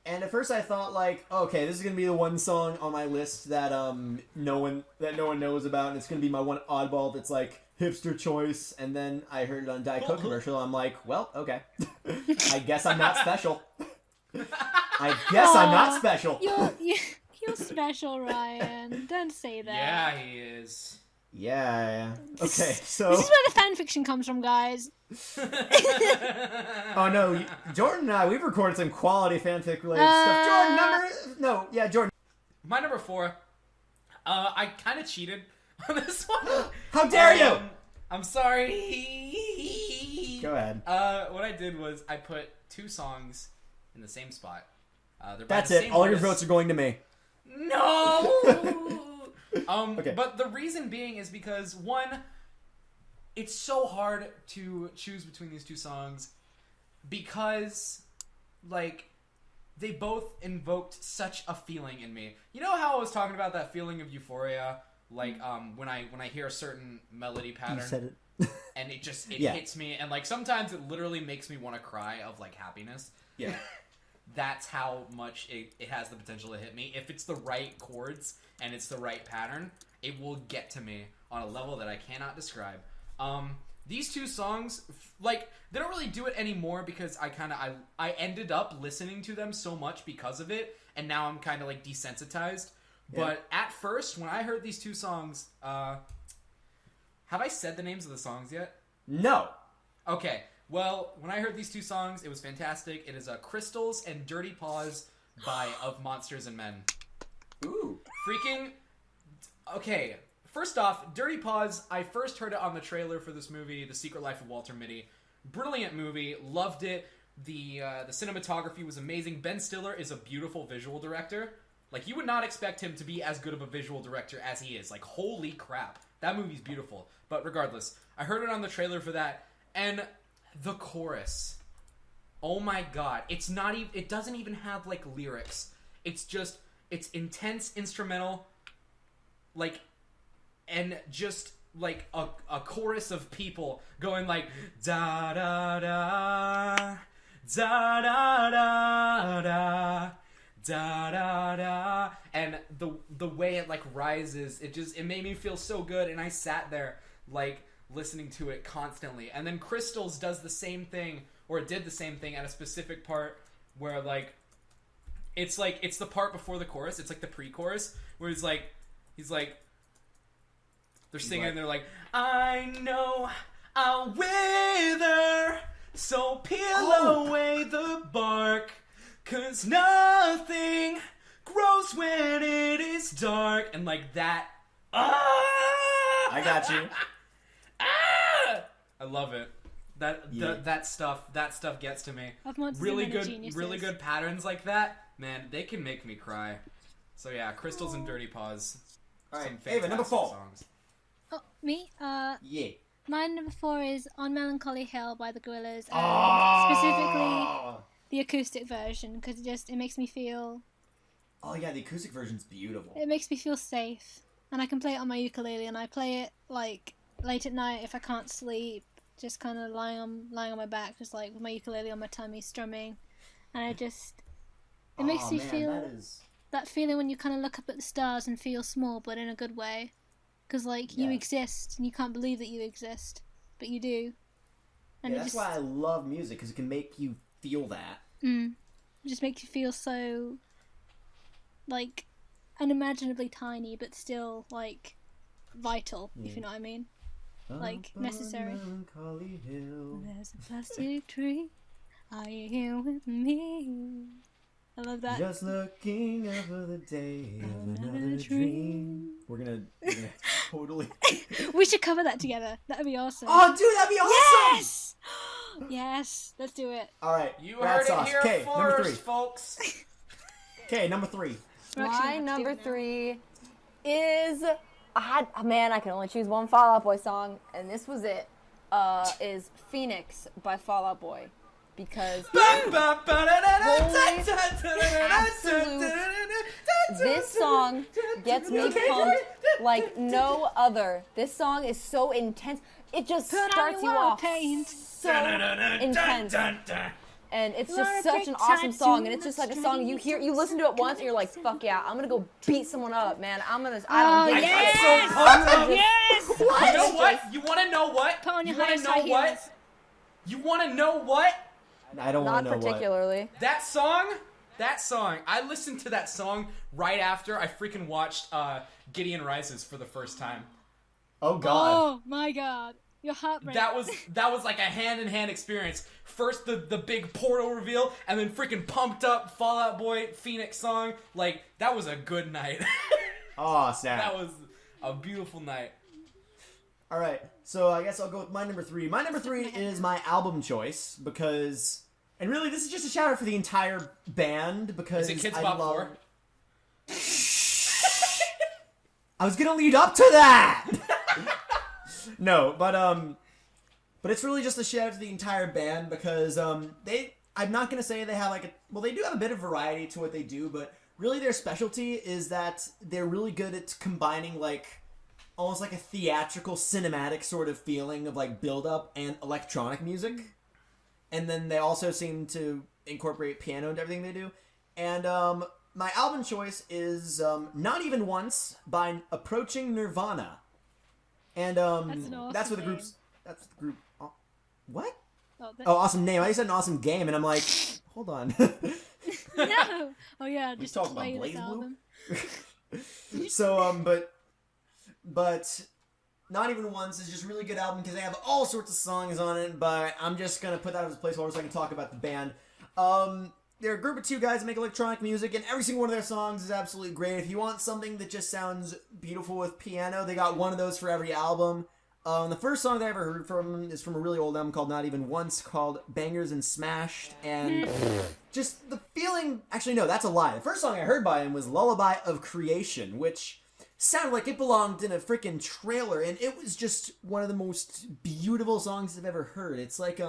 And at first I thought like, okay, this is gonna be the one song on my list that no one knows about, and it's gonna be my one oddball that's like hipster choice. And then I heard it on Diet Coke commercial. I'm like, well, okay, I guess I'm not special. I guess I'm not special. You're special, Ryan. Don't say that. Yeah, he is. Yeah. Okay, so this is where the fan fiction comes from, guys. Oh no, Jordan and I, we've recorded some quality fanfic related stuff. Jordan. My number 4, I kind of cheated on this one. How dare you! I'm sorry. Go ahead. What I did was I put 2 songs in the same spot. That's it. All your votes are going to me. No! Okay. But the reason being is because, one, it's so hard to choose between these 2 songs because, like, they both invoked such a feeling in me. You know how I was talking about that feeling of euphoria? Like, when I hear a certain melody pattern. You said it. And it hits me, and, like, sometimes it literally makes me want to cry of, like, happiness. Yeah. That's how much it has the potential to hit me. If it's the right chords and it's the right pattern, it will get to me on a level that I cannot describe. These 2 songs, like, they don't really do it anymore because I ended up listening to them so much because of it, and now I'm kind of, like, desensitized. Yeah. But at first, when I heard these 2 songs, have I said the names of the songs yet? No. Okay. Well, when I heard these 2 songs, it was fantastic. It is Crystals and Dirty Paws by Of Monsters and Men. Ooh. Freaking... Okay, first off, Dirty Paws, I first heard it on the trailer for this movie, The Secret Life of Walter Mitty. Brilliant movie, loved it. The cinematography was amazing. Ben Stiller is a beautiful visual director. Like, you would not expect him to be as good of a visual director as he is. Like, holy crap. That movie's beautiful. But regardless, I heard it on the trailer for that, and... the chorus. Oh my god. It's not even... It doesn't even have, like, lyrics. It's just... It's intense instrumental. Like... And just, like, a chorus of people going, like... Da-da-da... Da-da-da-da... Da-da-da... And the way it, like, rises, it made me feel so good, and I sat there, like... listening to it constantly. And then Crystals does the same thing, or it did the same thing at a specific part where, like, it's the part before the chorus. It's like the pre-chorus where he's like they're singing and they're like, I know I'll wither, so peel away the bark, 'cause nothing grows when it is dark. And like that. I got you. I love it. That stuff gets to me. Really good patterns like that, man. They can make me cry. So yeah, Crystals and Dirty Paws. All right, Ava, number 4. Songs. Oh, me? Yeah. My number 4 is On Melancholy Hill by the Gorillaz, and specifically the acoustic version, because it makes me feel... Oh yeah, the acoustic version's beautiful. It makes me feel safe, and I can play it on my ukulele, and I play it, like, late at night if I can't sleep, just kind of lying on my back, just like with my ukulele on my tummy, strumming, and it makes me feel that feeling when you kind of look up at the stars and feel small, but in a good way, because like you exist and you can't believe that you exist, but you do. And that's why I love music, because it can make you feel that. It just makes you feel so, like, unimaginably tiny, but still, like, vital, if you know what I mean. Like, necessary. Melancholy Hill. There's a plastic tree. Are you here with me? I love that. Just looking over the day of another dream. We're gonna totally. We should cover that together. That would be awesome. Oh, dude, that'd be awesome! Yes! Yes, let's do it. All right, You rat heard sauce. it here Okay, number first, 3. folks. Okay, number 3. We're actually My gonna have to do number it now. 3 is I can only choose one Fall Out Boy song, and this was it. Is Phoenix by Fall Out Boy, because this song gets me pumped like no other. This song is so intense. It just Put on starts you your off paint. so intense. And it's just Wanna such take an awesome time song, to and it's just like a song you hear, you listen to it once, and you're like, fuck yeah, I'm gonna go beat someone up, man. I Oh, don't give yes! a shit. I'm so pumped. Yes! You know what? You want to know what? Put on your You want to highest know high what? heels. You want to know what? I don't want Not to know particularly. That song, I listened to that song right after I freaking watched Gideon Rises for the first time. what. Oh God. Oh my god. Your heartbreak. That was like a hand-in-hand experience. First the big portal reveal, and then freaking pumped up Fall Out Boy Phoenix song. Like, that was a good night. Oh, snap. That was a beautiful night. All right, so I guess I'll go with my number 3. My number 3 is my album choice because, and really this is just a shout out for the entire band because Is it Kids I Bop love. 4? I was gonna lead up to that. No, but it's really just a shout out to the entire band because I'm not gonna say they have they do have a bit of variety to what they do, but really their specialty is that they're really good at combining almost like a theatrical cinematic sort of feeling of build up and electronic music, and then they also seem to incorporate piano into everything they do. And my album choice is Not Even Once by Approaching Nirvana. And That's an awesome that's what the name. group's. That's the group. What? Oh, Oh, awesome name! I said an awesome game, and I'm like, hold on. no. Oh yeah, just talking play about this album. So but Not Even Once is just a really good album because they have all sorts of songs on it. But I'm just gonna put that as a placeholder so I can talk about the band. They're a group of 2 guys that make electronic music, and every single one of their songs is absolutely great. If you want something that just sounds beautiful with piano, they got one of those for every album. The first song that I ever heard from them is from a really old album called Not Even Once, called Bangers and Smashed, and just the feeling... Actually, no, that's a lie. The first song I heard by him was Lullaby of Creation, which sounded like it belonged in a freaking trailer, and it was just one of the most beautiful songs I've ever heard. It's like, I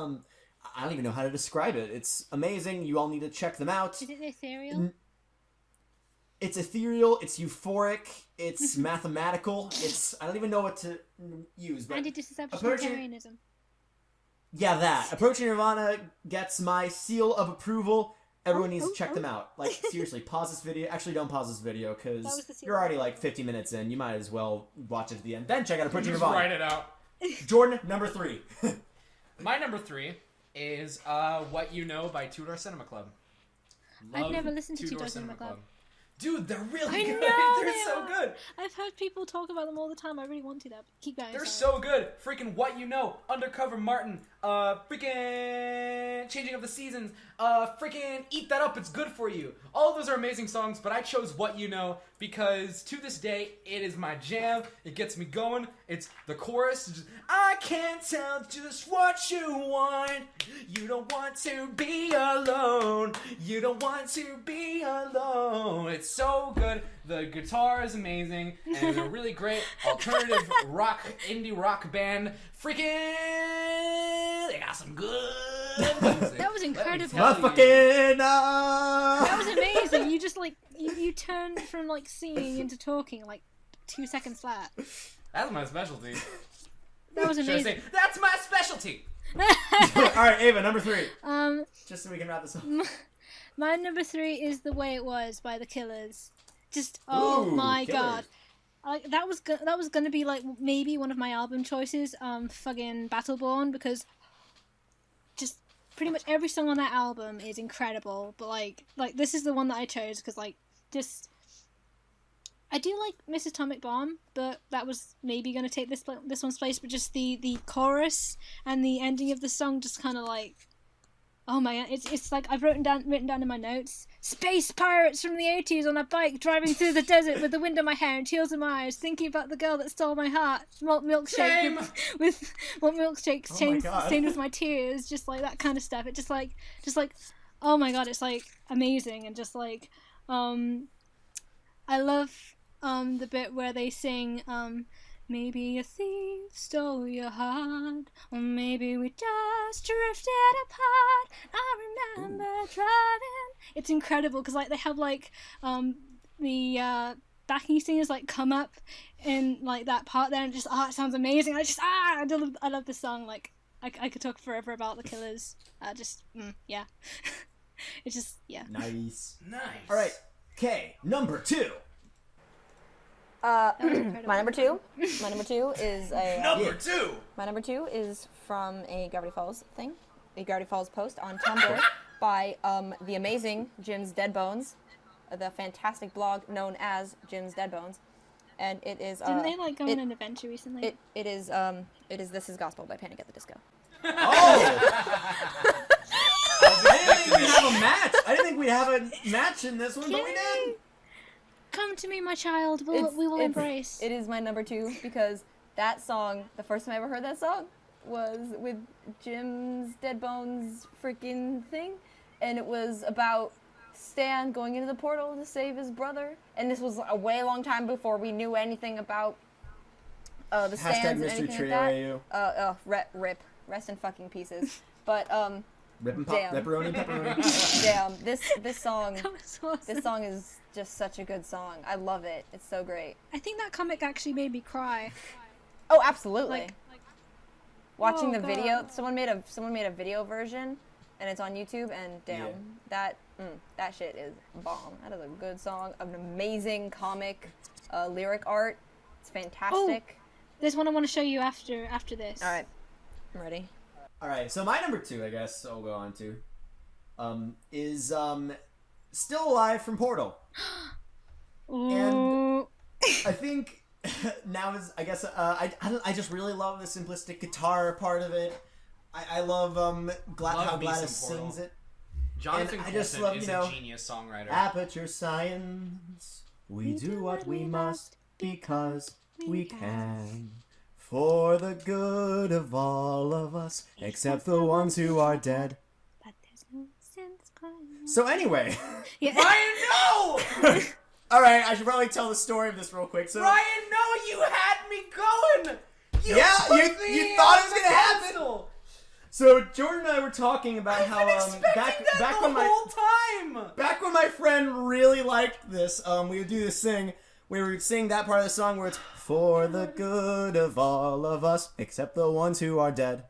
don't even know how to describe it. It's amazing. You all need to check them out. Is it ethereal? It's ethereal. It's euphoric. It's mathematical. I don't even know what to use. But Anti-disestablishmentarianism. Yeah, that. Approaching Nirvana gets my seal of approval. Everyone needs to check them out. Seriously, pause this video. Actually, don't pause this video That was because the seal you're of already 50 minutes in. You might as well watch it to the end. Then check out Approaching Just Nirvana. write it out. Jordan, number 3. My number 3 is What You Know by Two Door Cinema Club. I've never listened to Two Door Cinema Club. Dude, they're really I good. know They're they so are. good. I've heard people talk about them all the time. I really want to. That. Keep going. They're sorry. so good. Freaking What You Know, Undercover Martin, freaking Changing of the Seasons, freaking Eat That Up, It's Good For You. All of those are amazing songs, but I chose What You Know because to this day, it is my jam. It gets me going. It's the chorus. It's just, I can't tell just what you want. You don't want to be alone. You don't want to be alone. It's so good. The guitar is amazing, and they're really great alternative rock, indie rock band. Freaking, they got some good music. That was incredible. Motherfucking... That was amazing. You just you turned from singing into talking 2 seconds flat. That's my specialty. That was Should I amazing. say, that's my specialty. Alright, Ava, number 3. Just so we can wrap this up. My number 3 is The Way It Was by The Killers. Just Ooh, my Killers. god. That was gonna be maybe one of my album choices, fucking Battleborn, because just pretty much every song on that album is incredible, but like this is the one that I chose because like just I do like Mrs. Atomic Bomb, but that was maybe going to take this one's place. But just the chorus and the ending of the song just kind of like, oh my god, it's like I've written down in my notes, space pirates from the 80s on a bike driving through the desert with the wind in my hair and tears in my eyes, thinking about the girl that stole my heart, malt milkshake with malt milkshakes stained with my tears, just like that kind of stuff. It just like oh my god, it's like amazing. And just like I love the bit where they sing maybe a thief stole your heart, or maybe we just drifted apart. I remember driving. It's incredible because like they have like the backing singers like come up in like that part there, and just it sounds amazing. I love the song. Like I could talk forever about the Killers. Yeah, it's just yeah. Nice. Nice. All right, okay, number 2. My number two is a Number 2. My number 2 is from a Gravity Falls thing, a Gravity Falls post on Tumblr by the amazing Jim's Dead Bones, the fantastic blog known as Jim's Dead Bones, and it is. Didn't they like go on an adventure recently? It is This Is Gospel by Panic at the Disco. Oh! I didn't think we'd have a match. I didn't think we'd have a match in this one, but we did. Come to me, my child. We will embrace. It is my number 2 because that song, the first time I ever heard that song, was with Jim's Dead Bones freaking thing, and it was about Stan going into the portal to save his brother, and this was a way long time before we knew anything about the Stans and Mystery anything Trio like that. Rip, rest in fucking pieces. But Rip and pop, damn. pepperoni. Damn, this song, That was awesome. this song is just such a good song. I love it. It's so great. I think that comic actually made me cry. Oh, absolutely. Like Watching oh, the video, God. someone made a video version, and it's on YouTube. And damn, that shit is bomb. That is a good song, an amazing comic, lyric art. It's fantastic. There's one I want to show you after this. All right, I'm ready. All right, so my number 2, I guess I'll go on to, is Still Alive from Portal. And I think now is, I guess, I just really love the simplistic guitar part of it. I love how Gladys sings it. Jonathan And I Coulson just love, is you know, a genius songwriter. Aperture science, we do what we must because we can. For the good of all of us, except the ones who are dead. But there's no sense crying. So anyway, Yeah. Ryan, no! all right, I should probably tell the story of this real quick. So Ryan, no! You had me going. You yeah, put you me thought on it was the gonna happen. pedestal. So Jordan and I were talking about I've how been expecting that back the when my whole time. back when my friend really liked this, we would do this thing where we would sing that part of the song where it's for the good of all of us, except the ones who are dead.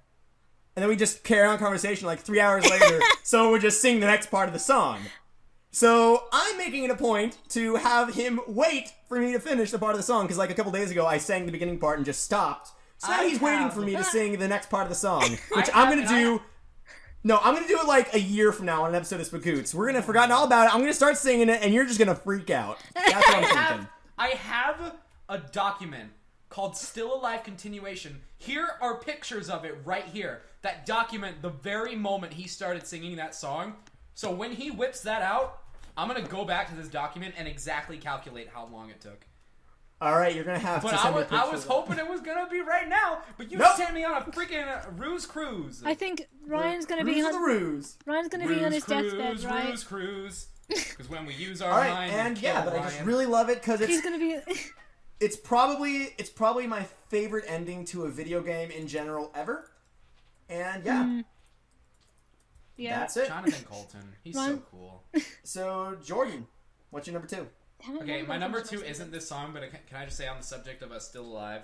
And then we just carry on conversation like 3 hours later, so we just sing the next part of the song. So I'm making it a point to have him wait for me to finish the part of the song, because like a couple days ago I sang the beginning part and just stopped. So now he's waiting for me to sing the next part of the song, which I'm gonna do. No, I'm gonna do it like a year from now on an episode of Spagoots. We're gonna have forgotten all about it. I'm gonna start singing it, and you're just gonna freak out. That's what I'm thinking. I have a document called Still Alive Continuation. Here are pictures of it right here. That document the very moment he started singing that song. So when he whips that out, I'm going to go back to this document and exactly calculate how long it took. All right, you're gonna have But to send me a I picture was of that. hoping it was going to be right now, but you Nope. sent me on a freaking ruse cruise. I think Ryan's gonna be Ruse of on the ruse. Ryan's gonna be on his deathbed, right? Ruse cruise. Because when we use our All right, mind and we yeah, kill but I just Ryan. really love it because He's it's gonna be. it's probably my favorite ending to a video game in general ever. And yeah, Yeah. that's it. Jonathan Coulton. He's so Ryan- cool. So Jordan, what's your number 2? Okay, my number 2 isn't this song, but can I just say on the subject of us Still Alive,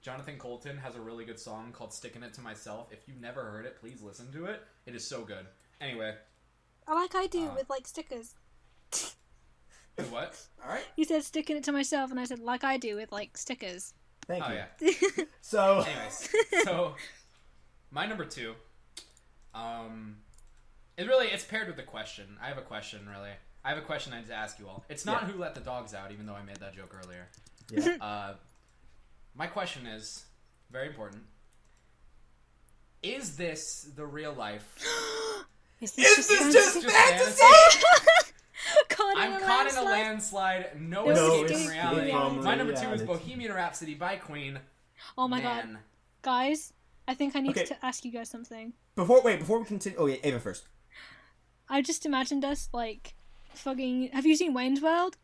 Jonathan Coulton has a really good song called Sticking It to Myself. If you've never heard it, please listen to it. It is so good. Anyway. I do with like stickers. What? All right, You said sticking it to myself, and I said like I do with like stickers. thank Oh, you. yeah. So Anyways, so my number 2 It's paired with a question. I have a question, really. I have a question I need to ask you all. It's not who let the dogs out, even though I made that joke earlier. Yeah. My question is very important. Is this the real life? Is Is this just fantasy? I'm caught in a landslide. No escape from reality. My number 2 is Bohemian Rhapsody by Queen. Oh my god. Guys, I think I need to ask you guys something. Before we continue... Oh, yeah, Ava first. I just imagined us, like, fucking... Have you seen Wayne's World?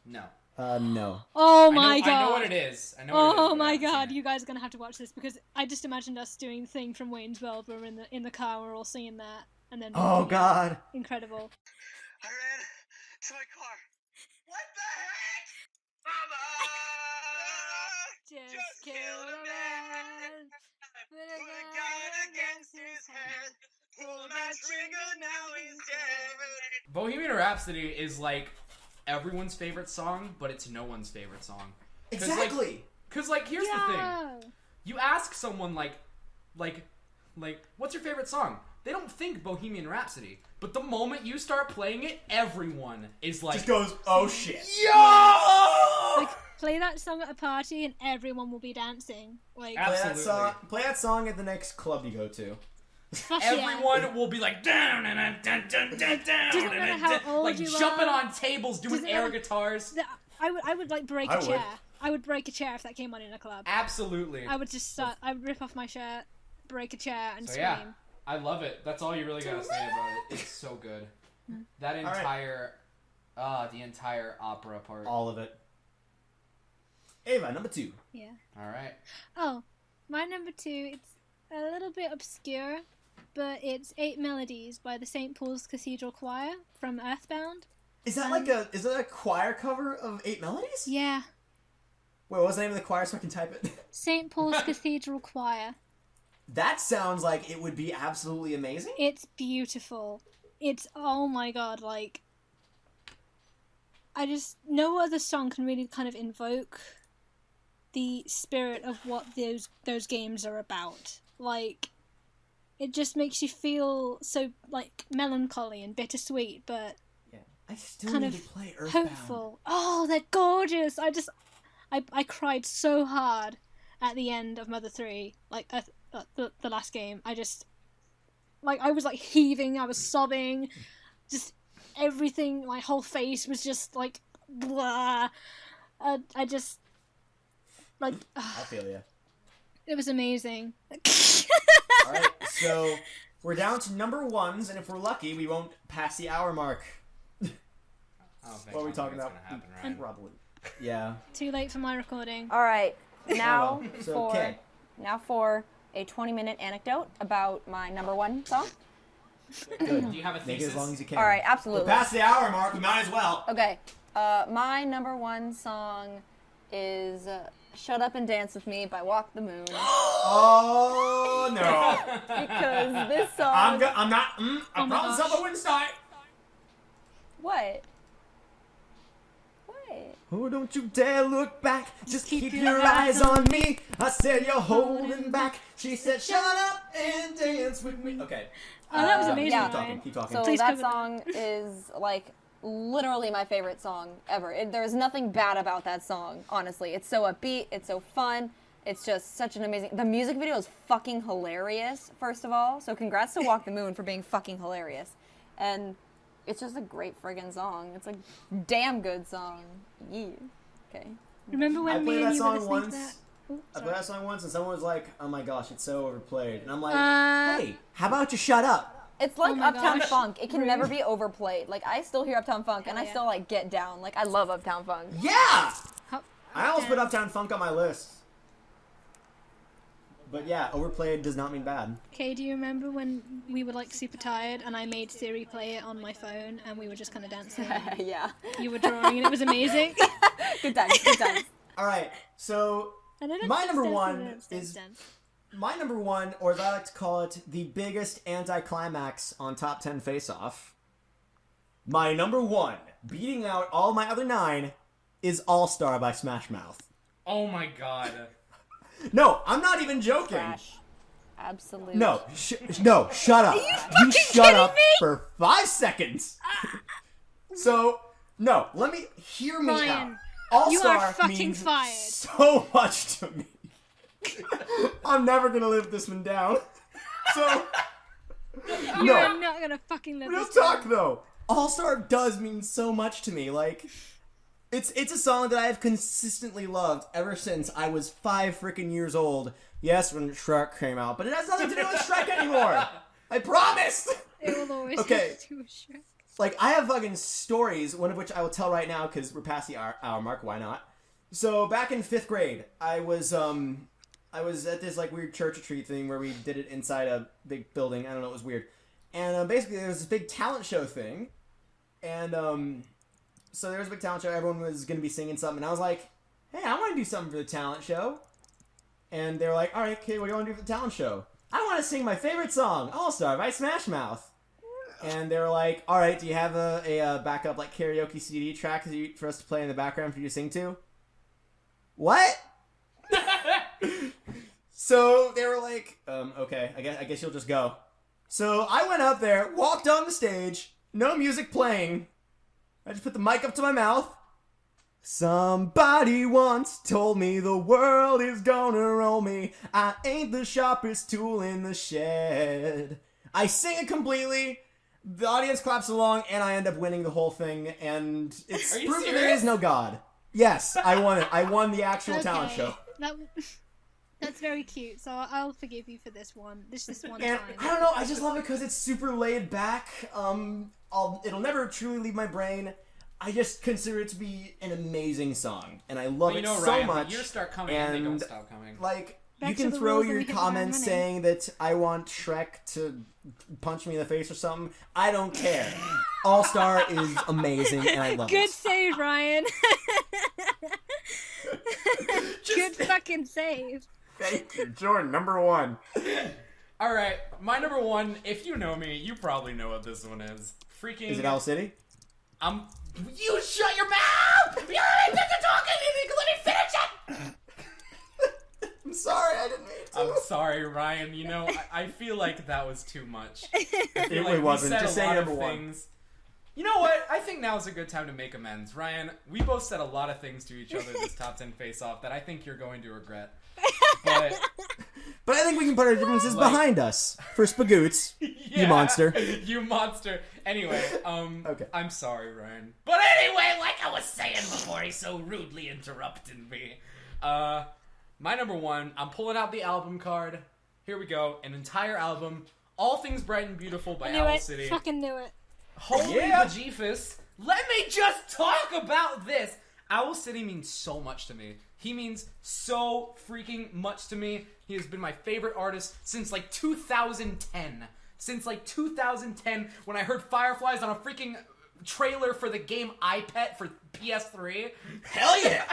No. No. Oh my god. I know what it is. Oh my god, you guys are gonna have to watch this because I just imagined us doing the thing from Wayne's World where we're in the car, we're all singing that, and then... Oh god. Incredible. I ran to my car. What the heck? Mama! Just killed a man. Put a gun against his head. Pull my trigger, now he's dead. Bohemian Rhapsody is like everyone's favorite song, but it's no one's favorite song. Exactly. Because here's the thing. You ask someone like, what's your favorite song? They don't think Bohemian Rhapsody. But the moment you start playing it, everyone is like... Just goes, oh shit. Yo! Like, play that song at a party and everyone will be dancing. Like, Absolutely. Play that song at the next club you go to. Everyone will be like... Doesn't matter how old like you jumping are. on tables, doing air guitars. I would like break a chair. I would break a chair if that came on in a club. Absolutely. I would just I would rip off my shirt, break a chair, and scream. Yeah, I love it. That's all you really gotta say about it. It's so good. That entire, the entire opera part. All of it. Ava, number 2. Yeah. All right. Oh, my number 2. It's a little bit obscure, but it's 8 Melodies by the St. Paul's Cathedral Choir from Earthbound. Is that is that a choir cover of 8 Melodies? Yeah. Wait, what was the name of the choir so I can type it? St. Paul's Cathedral Choir. That sounds like it would be absolutely amazing. It's beautiful. It's, oh my god, like... no other song can really kind of invoke the spirit of what those games are about. Like, it just makes you feel so, like, melancholy and bittersweet, but... Yeah. I still kind need of to play Earthbound. hopeful. Oh, they're gorgeous! I cried so hard at the end of Mother 3, like, the last game. I was, like, heaving, I was sobbing, just everything, my whole face was just, like, blah. I just, like... I feel ya. It was amazing. Alright, so we're down to number 1s, and if we're lucky, we won't pass the hour mark. What are we talking about? Right? Probably. Yeah. Too late for my recording. All right, now So, okay. for a 20-minute anecdote about my number 1 song. Good. Do you have a Make it thesis? as long as you can. All right, absolutely. We're past the hour mark, we might as well. Okay, my number 1 song is "Shut Up and Dance with Me" by Walk the Moon. Oh no! Because this song. I'm not. I promised myself I wouldn't start. What? Oh, don't you dare look back. Just keep your eyes on me. I said you're holding back. She said, shut up and dance with me. Okay. Oh, that was amazing, yeah. Ryan. Keep talking. So Please that cover song is like literally my favorite song ever. There's nothing bad about that song, honestly. It's so upbeat. It's so fun. It's just such an amazing... The music video is fucking hilarious, first of all. So congrats to Walk the Moon for being fucking hilarious. And it's just a great friggin' song. It's a damn good song. Yeah. Okay. Remember when I me played and that you were song listening once. to that? Oh, I sorry. played that song once and someone was like, oh my gosh, it's so overplayed. And I'm like, hey, how about you shut up? It's like Oh my Uptown gosh. Funk. It can never be overplayed. Like, I still hear Uptown Funk, and I yeah. still, like, get down. Like, I love Uptown Funk. Yeah! I almost put Uptown Funk on my list. But yeah, overplayed does not mean bad. Okay, do you remember when we were like super tired and I made Siri play it on my phone and we were just kind of dancing? Yeah. You were drawing and it was amazing. Good times, good times. Alright, so my number one is... My number 1, or as I like to call it, the biggest anticlimax on Top 10 Face-Off. My number 1, beating out all my other 9, is All-Star by Smash Mouth. Oh my god. No, I'm not even joking. Trash. Absolute. No, no, shut up. You shut kidding up me? for 5 seconds. So, no, hear me Ryan, out. All-Star you are fucking means fired. so much to me. I'm never gonna live this one down. So, You no. are not gonna fucking live Real this talk down. though. All-Star does mean so much to me. Like, it's a song that I have consistently loved ever since I was 5 freaking years old. Yes, when Shrek came out, but it has nothing to do with Shrek anymore. I promise. It will always Okay. have to do with Shrek. Like, I have fucking stories, one of which I will tell right now because we're past the hour mark. Why not? So back in 5th grade, I was at this like weird church retreat thing where we did it inside a big building. I don't know, it was weird. And basically there was this big talent show thing, and so there was a big talent show. Everyone was gonna be singing something, and I was like, "Hey, I want to do something for the talent show." And they were like, "All right, okay, what do you want to do for the talent show?" "I want to sing my favorite song, All Star by Smash Mouth." And they were like, "All right, do you have a backup like karaoke CD track for us to play in the background for you to sing to?" What? So they were like, okay, I guess you'll just go. So I went up there, walked on the stage, no music playing. I just put the mic up to my mouth. "Somebody once told me the world is gonna roll me. I ain't the sharpest tool in the shed." I sing it completely. The audience claps along, and I end up winning the whole thing. And it's Are you proof that there serious? is no God. Yes, I won it. I won the actual talent show. That's very cute. So I'll forgive you for this one. This one And time. I don't know, I just love it because it's super laid back. It'll never truly leave my brain. I just consider it to be an amazing song, and I love Well, you it know, so Ryan, much. the years start coming and they don't and, stop coming. Like, Back you to can the throw rules and your we hit the comments ground running. saying that I want Shrek to punch me in the face or something. I don't care. All Star is amazing, and I love Good it. save, Ryan. Good fucking save. Thank you, Jordan. Number 1. All right, my number 1. If you know me, you probably know what this one is. Freaking. Is it Owl City? You shut your mouth! You ain't talking. Let me finish it. I'm sorry, I didn't mean to. I'm sorry, Ryan. You know, I feel like that was too much. I feel It like wasn't. We said Just a say lot number of 1. things. You know what? I think now's a good time to make amends. Ryan, we both said a lot of things to each other this top 10 face-off that I think you're going to regret. But But I think we can put our differences Like- behind us. For Spagoots, yeah, you monster. You monster. Anyway, Okay. I'm sorry, Ryan. But anyway, like I was saying before he so rudely interrupted me. My number 1, I'm pulling out the album card. Here we go. An entire album. All Things Bright and Beautiful by Knew Owl it. City. Fucking knew it. Holy Yeah. bejeefus. Let me just talk about this. Owl City means so much to me. He means so freaking much to me. He has been my favorite artist since like 2010. Since like 2010 when I heard Fireflies on a freaking trailer for the game iPet for PS3. Hell yeah!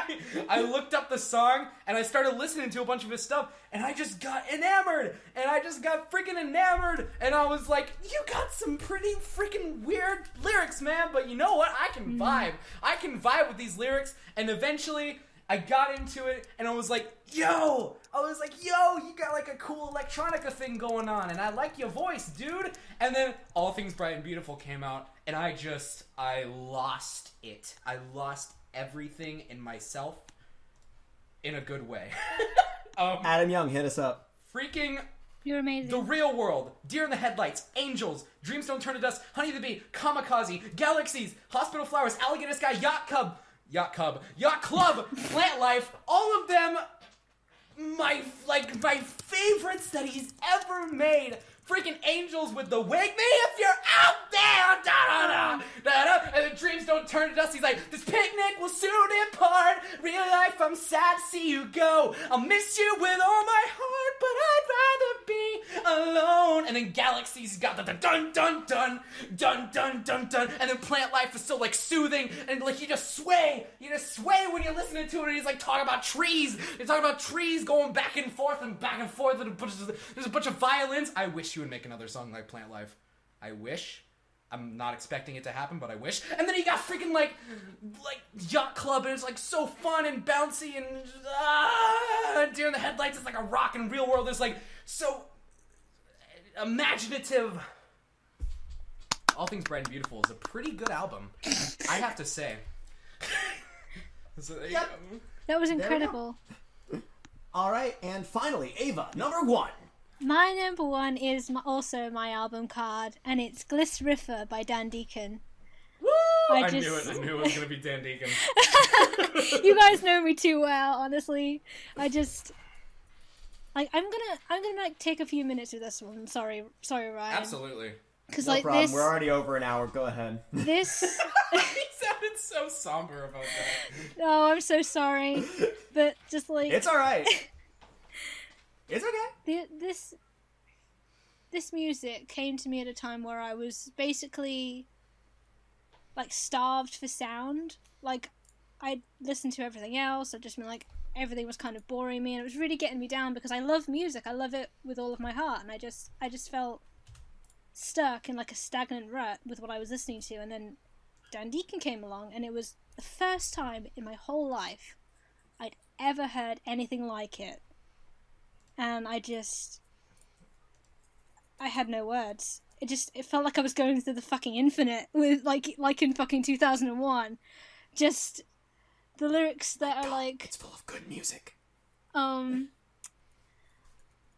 I looked up the song and I started listening to a bunch of his stuff and I just got enamored. And I just got freaking enamored. And I was like, you got some pretty freaking weird lyrics, man. But you know what? I can vibe. I can vibe with these lyrics. And eventually I got into it and I was like, yo, you got like a cool electronica thing going on and I like your voice, dude. And then All Things Bright and Beautiful came out and I lost it. I lost everything in myself in a good way. Adam Young, hit us up. Freaking You're amazing. The Real World, Deer in the Headlights, Angels, Dreams Don't Turn to Dust, Honey the Bee, Kamikaze, Galaxies, Hospital Flowers, Alligator Sky, Yacht Club, Plant Life, all of them my favorites that he's ever made. Freaking Angels with the Wake Me If You're Out There, da-da-da, and then Dreams Don't Turn to Dust. He's like, this picnic will soon depart. Real life, I'm sad to see you go. I'll miss you with all my heart, but I'd rather be alone. And then Galaxies, he's got the dun dun dun dun dun dun dun. And then Plant Life is so like soothing and like you just sway when you're listening to it. And he's like talking about trees. He's talking about trees going back and forth and back and forth. And there's a bunch of violins. I wish you would make another song like Plant Life. I wish. I'm not expecting it to happen, but I wish. And then he got freaking like Yacht Club, and it's like so fun and bouncy and Deer in the Headlights is like a rock, and Real World is like so imaginative. All Things Bright and Beautiful is a pretty good album, I have to say. So there you Yep. go. That was we go. incredible. All right, and finally, Ava, number 1. My number 1 is also my album card, and it's Gliss Riffer by Dan Deacon. Woo! I just- knew it. I knew it was gonna be Dan Deacon. You guys know me too well, honestly. I just like I'm gonna like take a few minutes with this one. Sorry, Ryan. Absolutely. Because No like problem. this, We're already over an hour. Go ahead. this. He sounded so somber about that. Oh, I'm so sorry, but just like It's all right. It's okay. This music came to me at a time where I was basically like starved for sound. Like I'd listened to everything else. I'd just been like everything was kind of boring me, and it was really getting me down because I love music. I love it with all of my heart, and I just felt stuck in like a stagnant rut with what I was listening to. And then Dan Deacon came along, and it was the first time in my whole life I'd ever heard anything like it. And I had no words. It felt like I was going through the fucking infinite with like in fucking 2001. Just the lyrics that are like It's full of good music.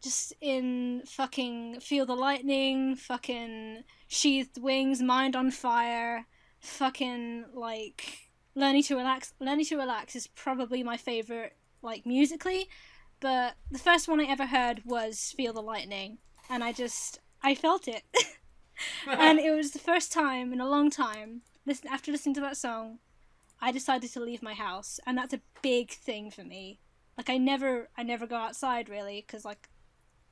just in fucking Feel the Lightning, fucking Sheathed Wings, Mind on Fire, fucking like Learning to Relax. Learning to Relax is probably my favorite like musically. But the first one I ever heard was Feel the Lightning, and I felt it. And it was the first time in a long time, after listening to that song, I decided to leave my house, and that's a big thing for me. Like, I never go outside, really, because, like,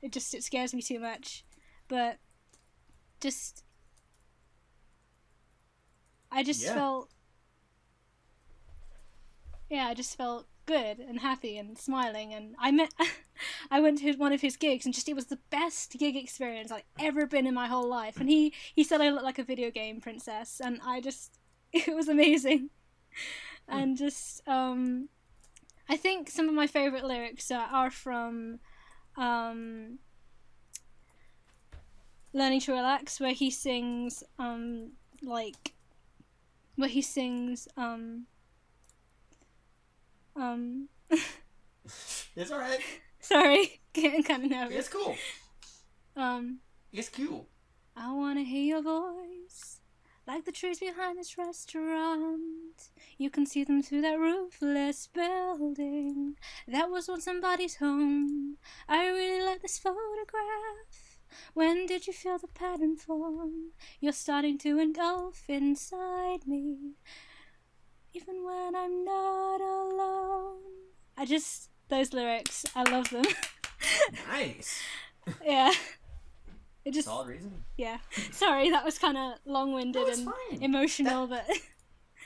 it scares me too much. But I just felt good and happy and smiling, and I went to one of his gigs, and it was the best gig experience I've ever been in my whole life. And he said I looked like a video game princess, and it was amazing. And I think some of my favorite lyrics are from Learning to Relax, where he sings It's all right. sorry, getting kind of nervous. It's cool. It's cool. I want to hear your voice, like the trees behind this restaurant. You can see them through that roofless building that was once somebody's home. I really like this photograph. When did you feel the pattern form? You're starting to engulf inside me, even when I'm not alone. Those lyrics, I love them. Nice. Yeah. It just, Solid reason. yeah. Sorry, that was kind of long-winded No, it's and fine. emotional, but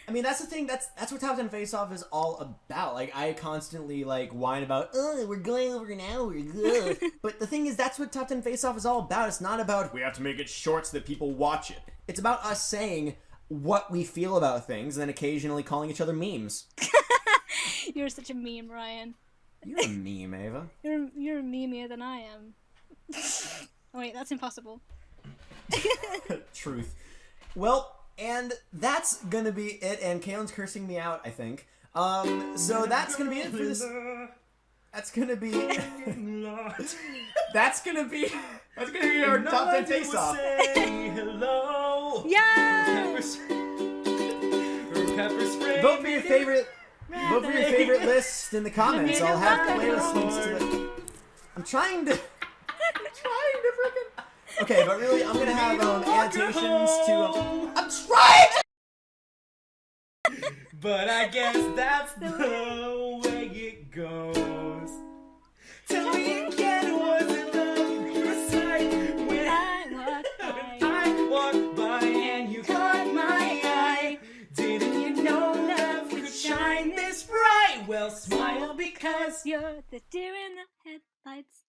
I mean, that's the thing. That's what Top 10 Face Off is all about. Like, I constantly like whine about, oh, we're going over an hour. Ugh. But the thing is, that's what Top 10 Face Off is all about. It's not about we have to make it short so that people watch it. It's about us saying what we feel about things and then occasionally calling each other memes. you're such a meme, Ryan. You're a meme, Ava. You're memeier than I am. Oh, wait, that's impossible. Truth. Well, and that's gonna be it. And Kaylin's cursing me out, I think. So that's gonna be it for this. That's gonna be. That's gonna be our Top 10 Face Off. Hello. Yeah! Pepper spray. Vote for your favorite. Vote for your favorite list in the comments. I'll have playlist links to the. I'm trying to freaking. Okay, but really, I'm gonna have annotations to. I'm trying to. But I guess that's the way it goes. Tell me again, was it love at first sight when I walked by and you caught my eye? Didn't you know love could shine this bright? Well, smile because You're the deer in the headlights.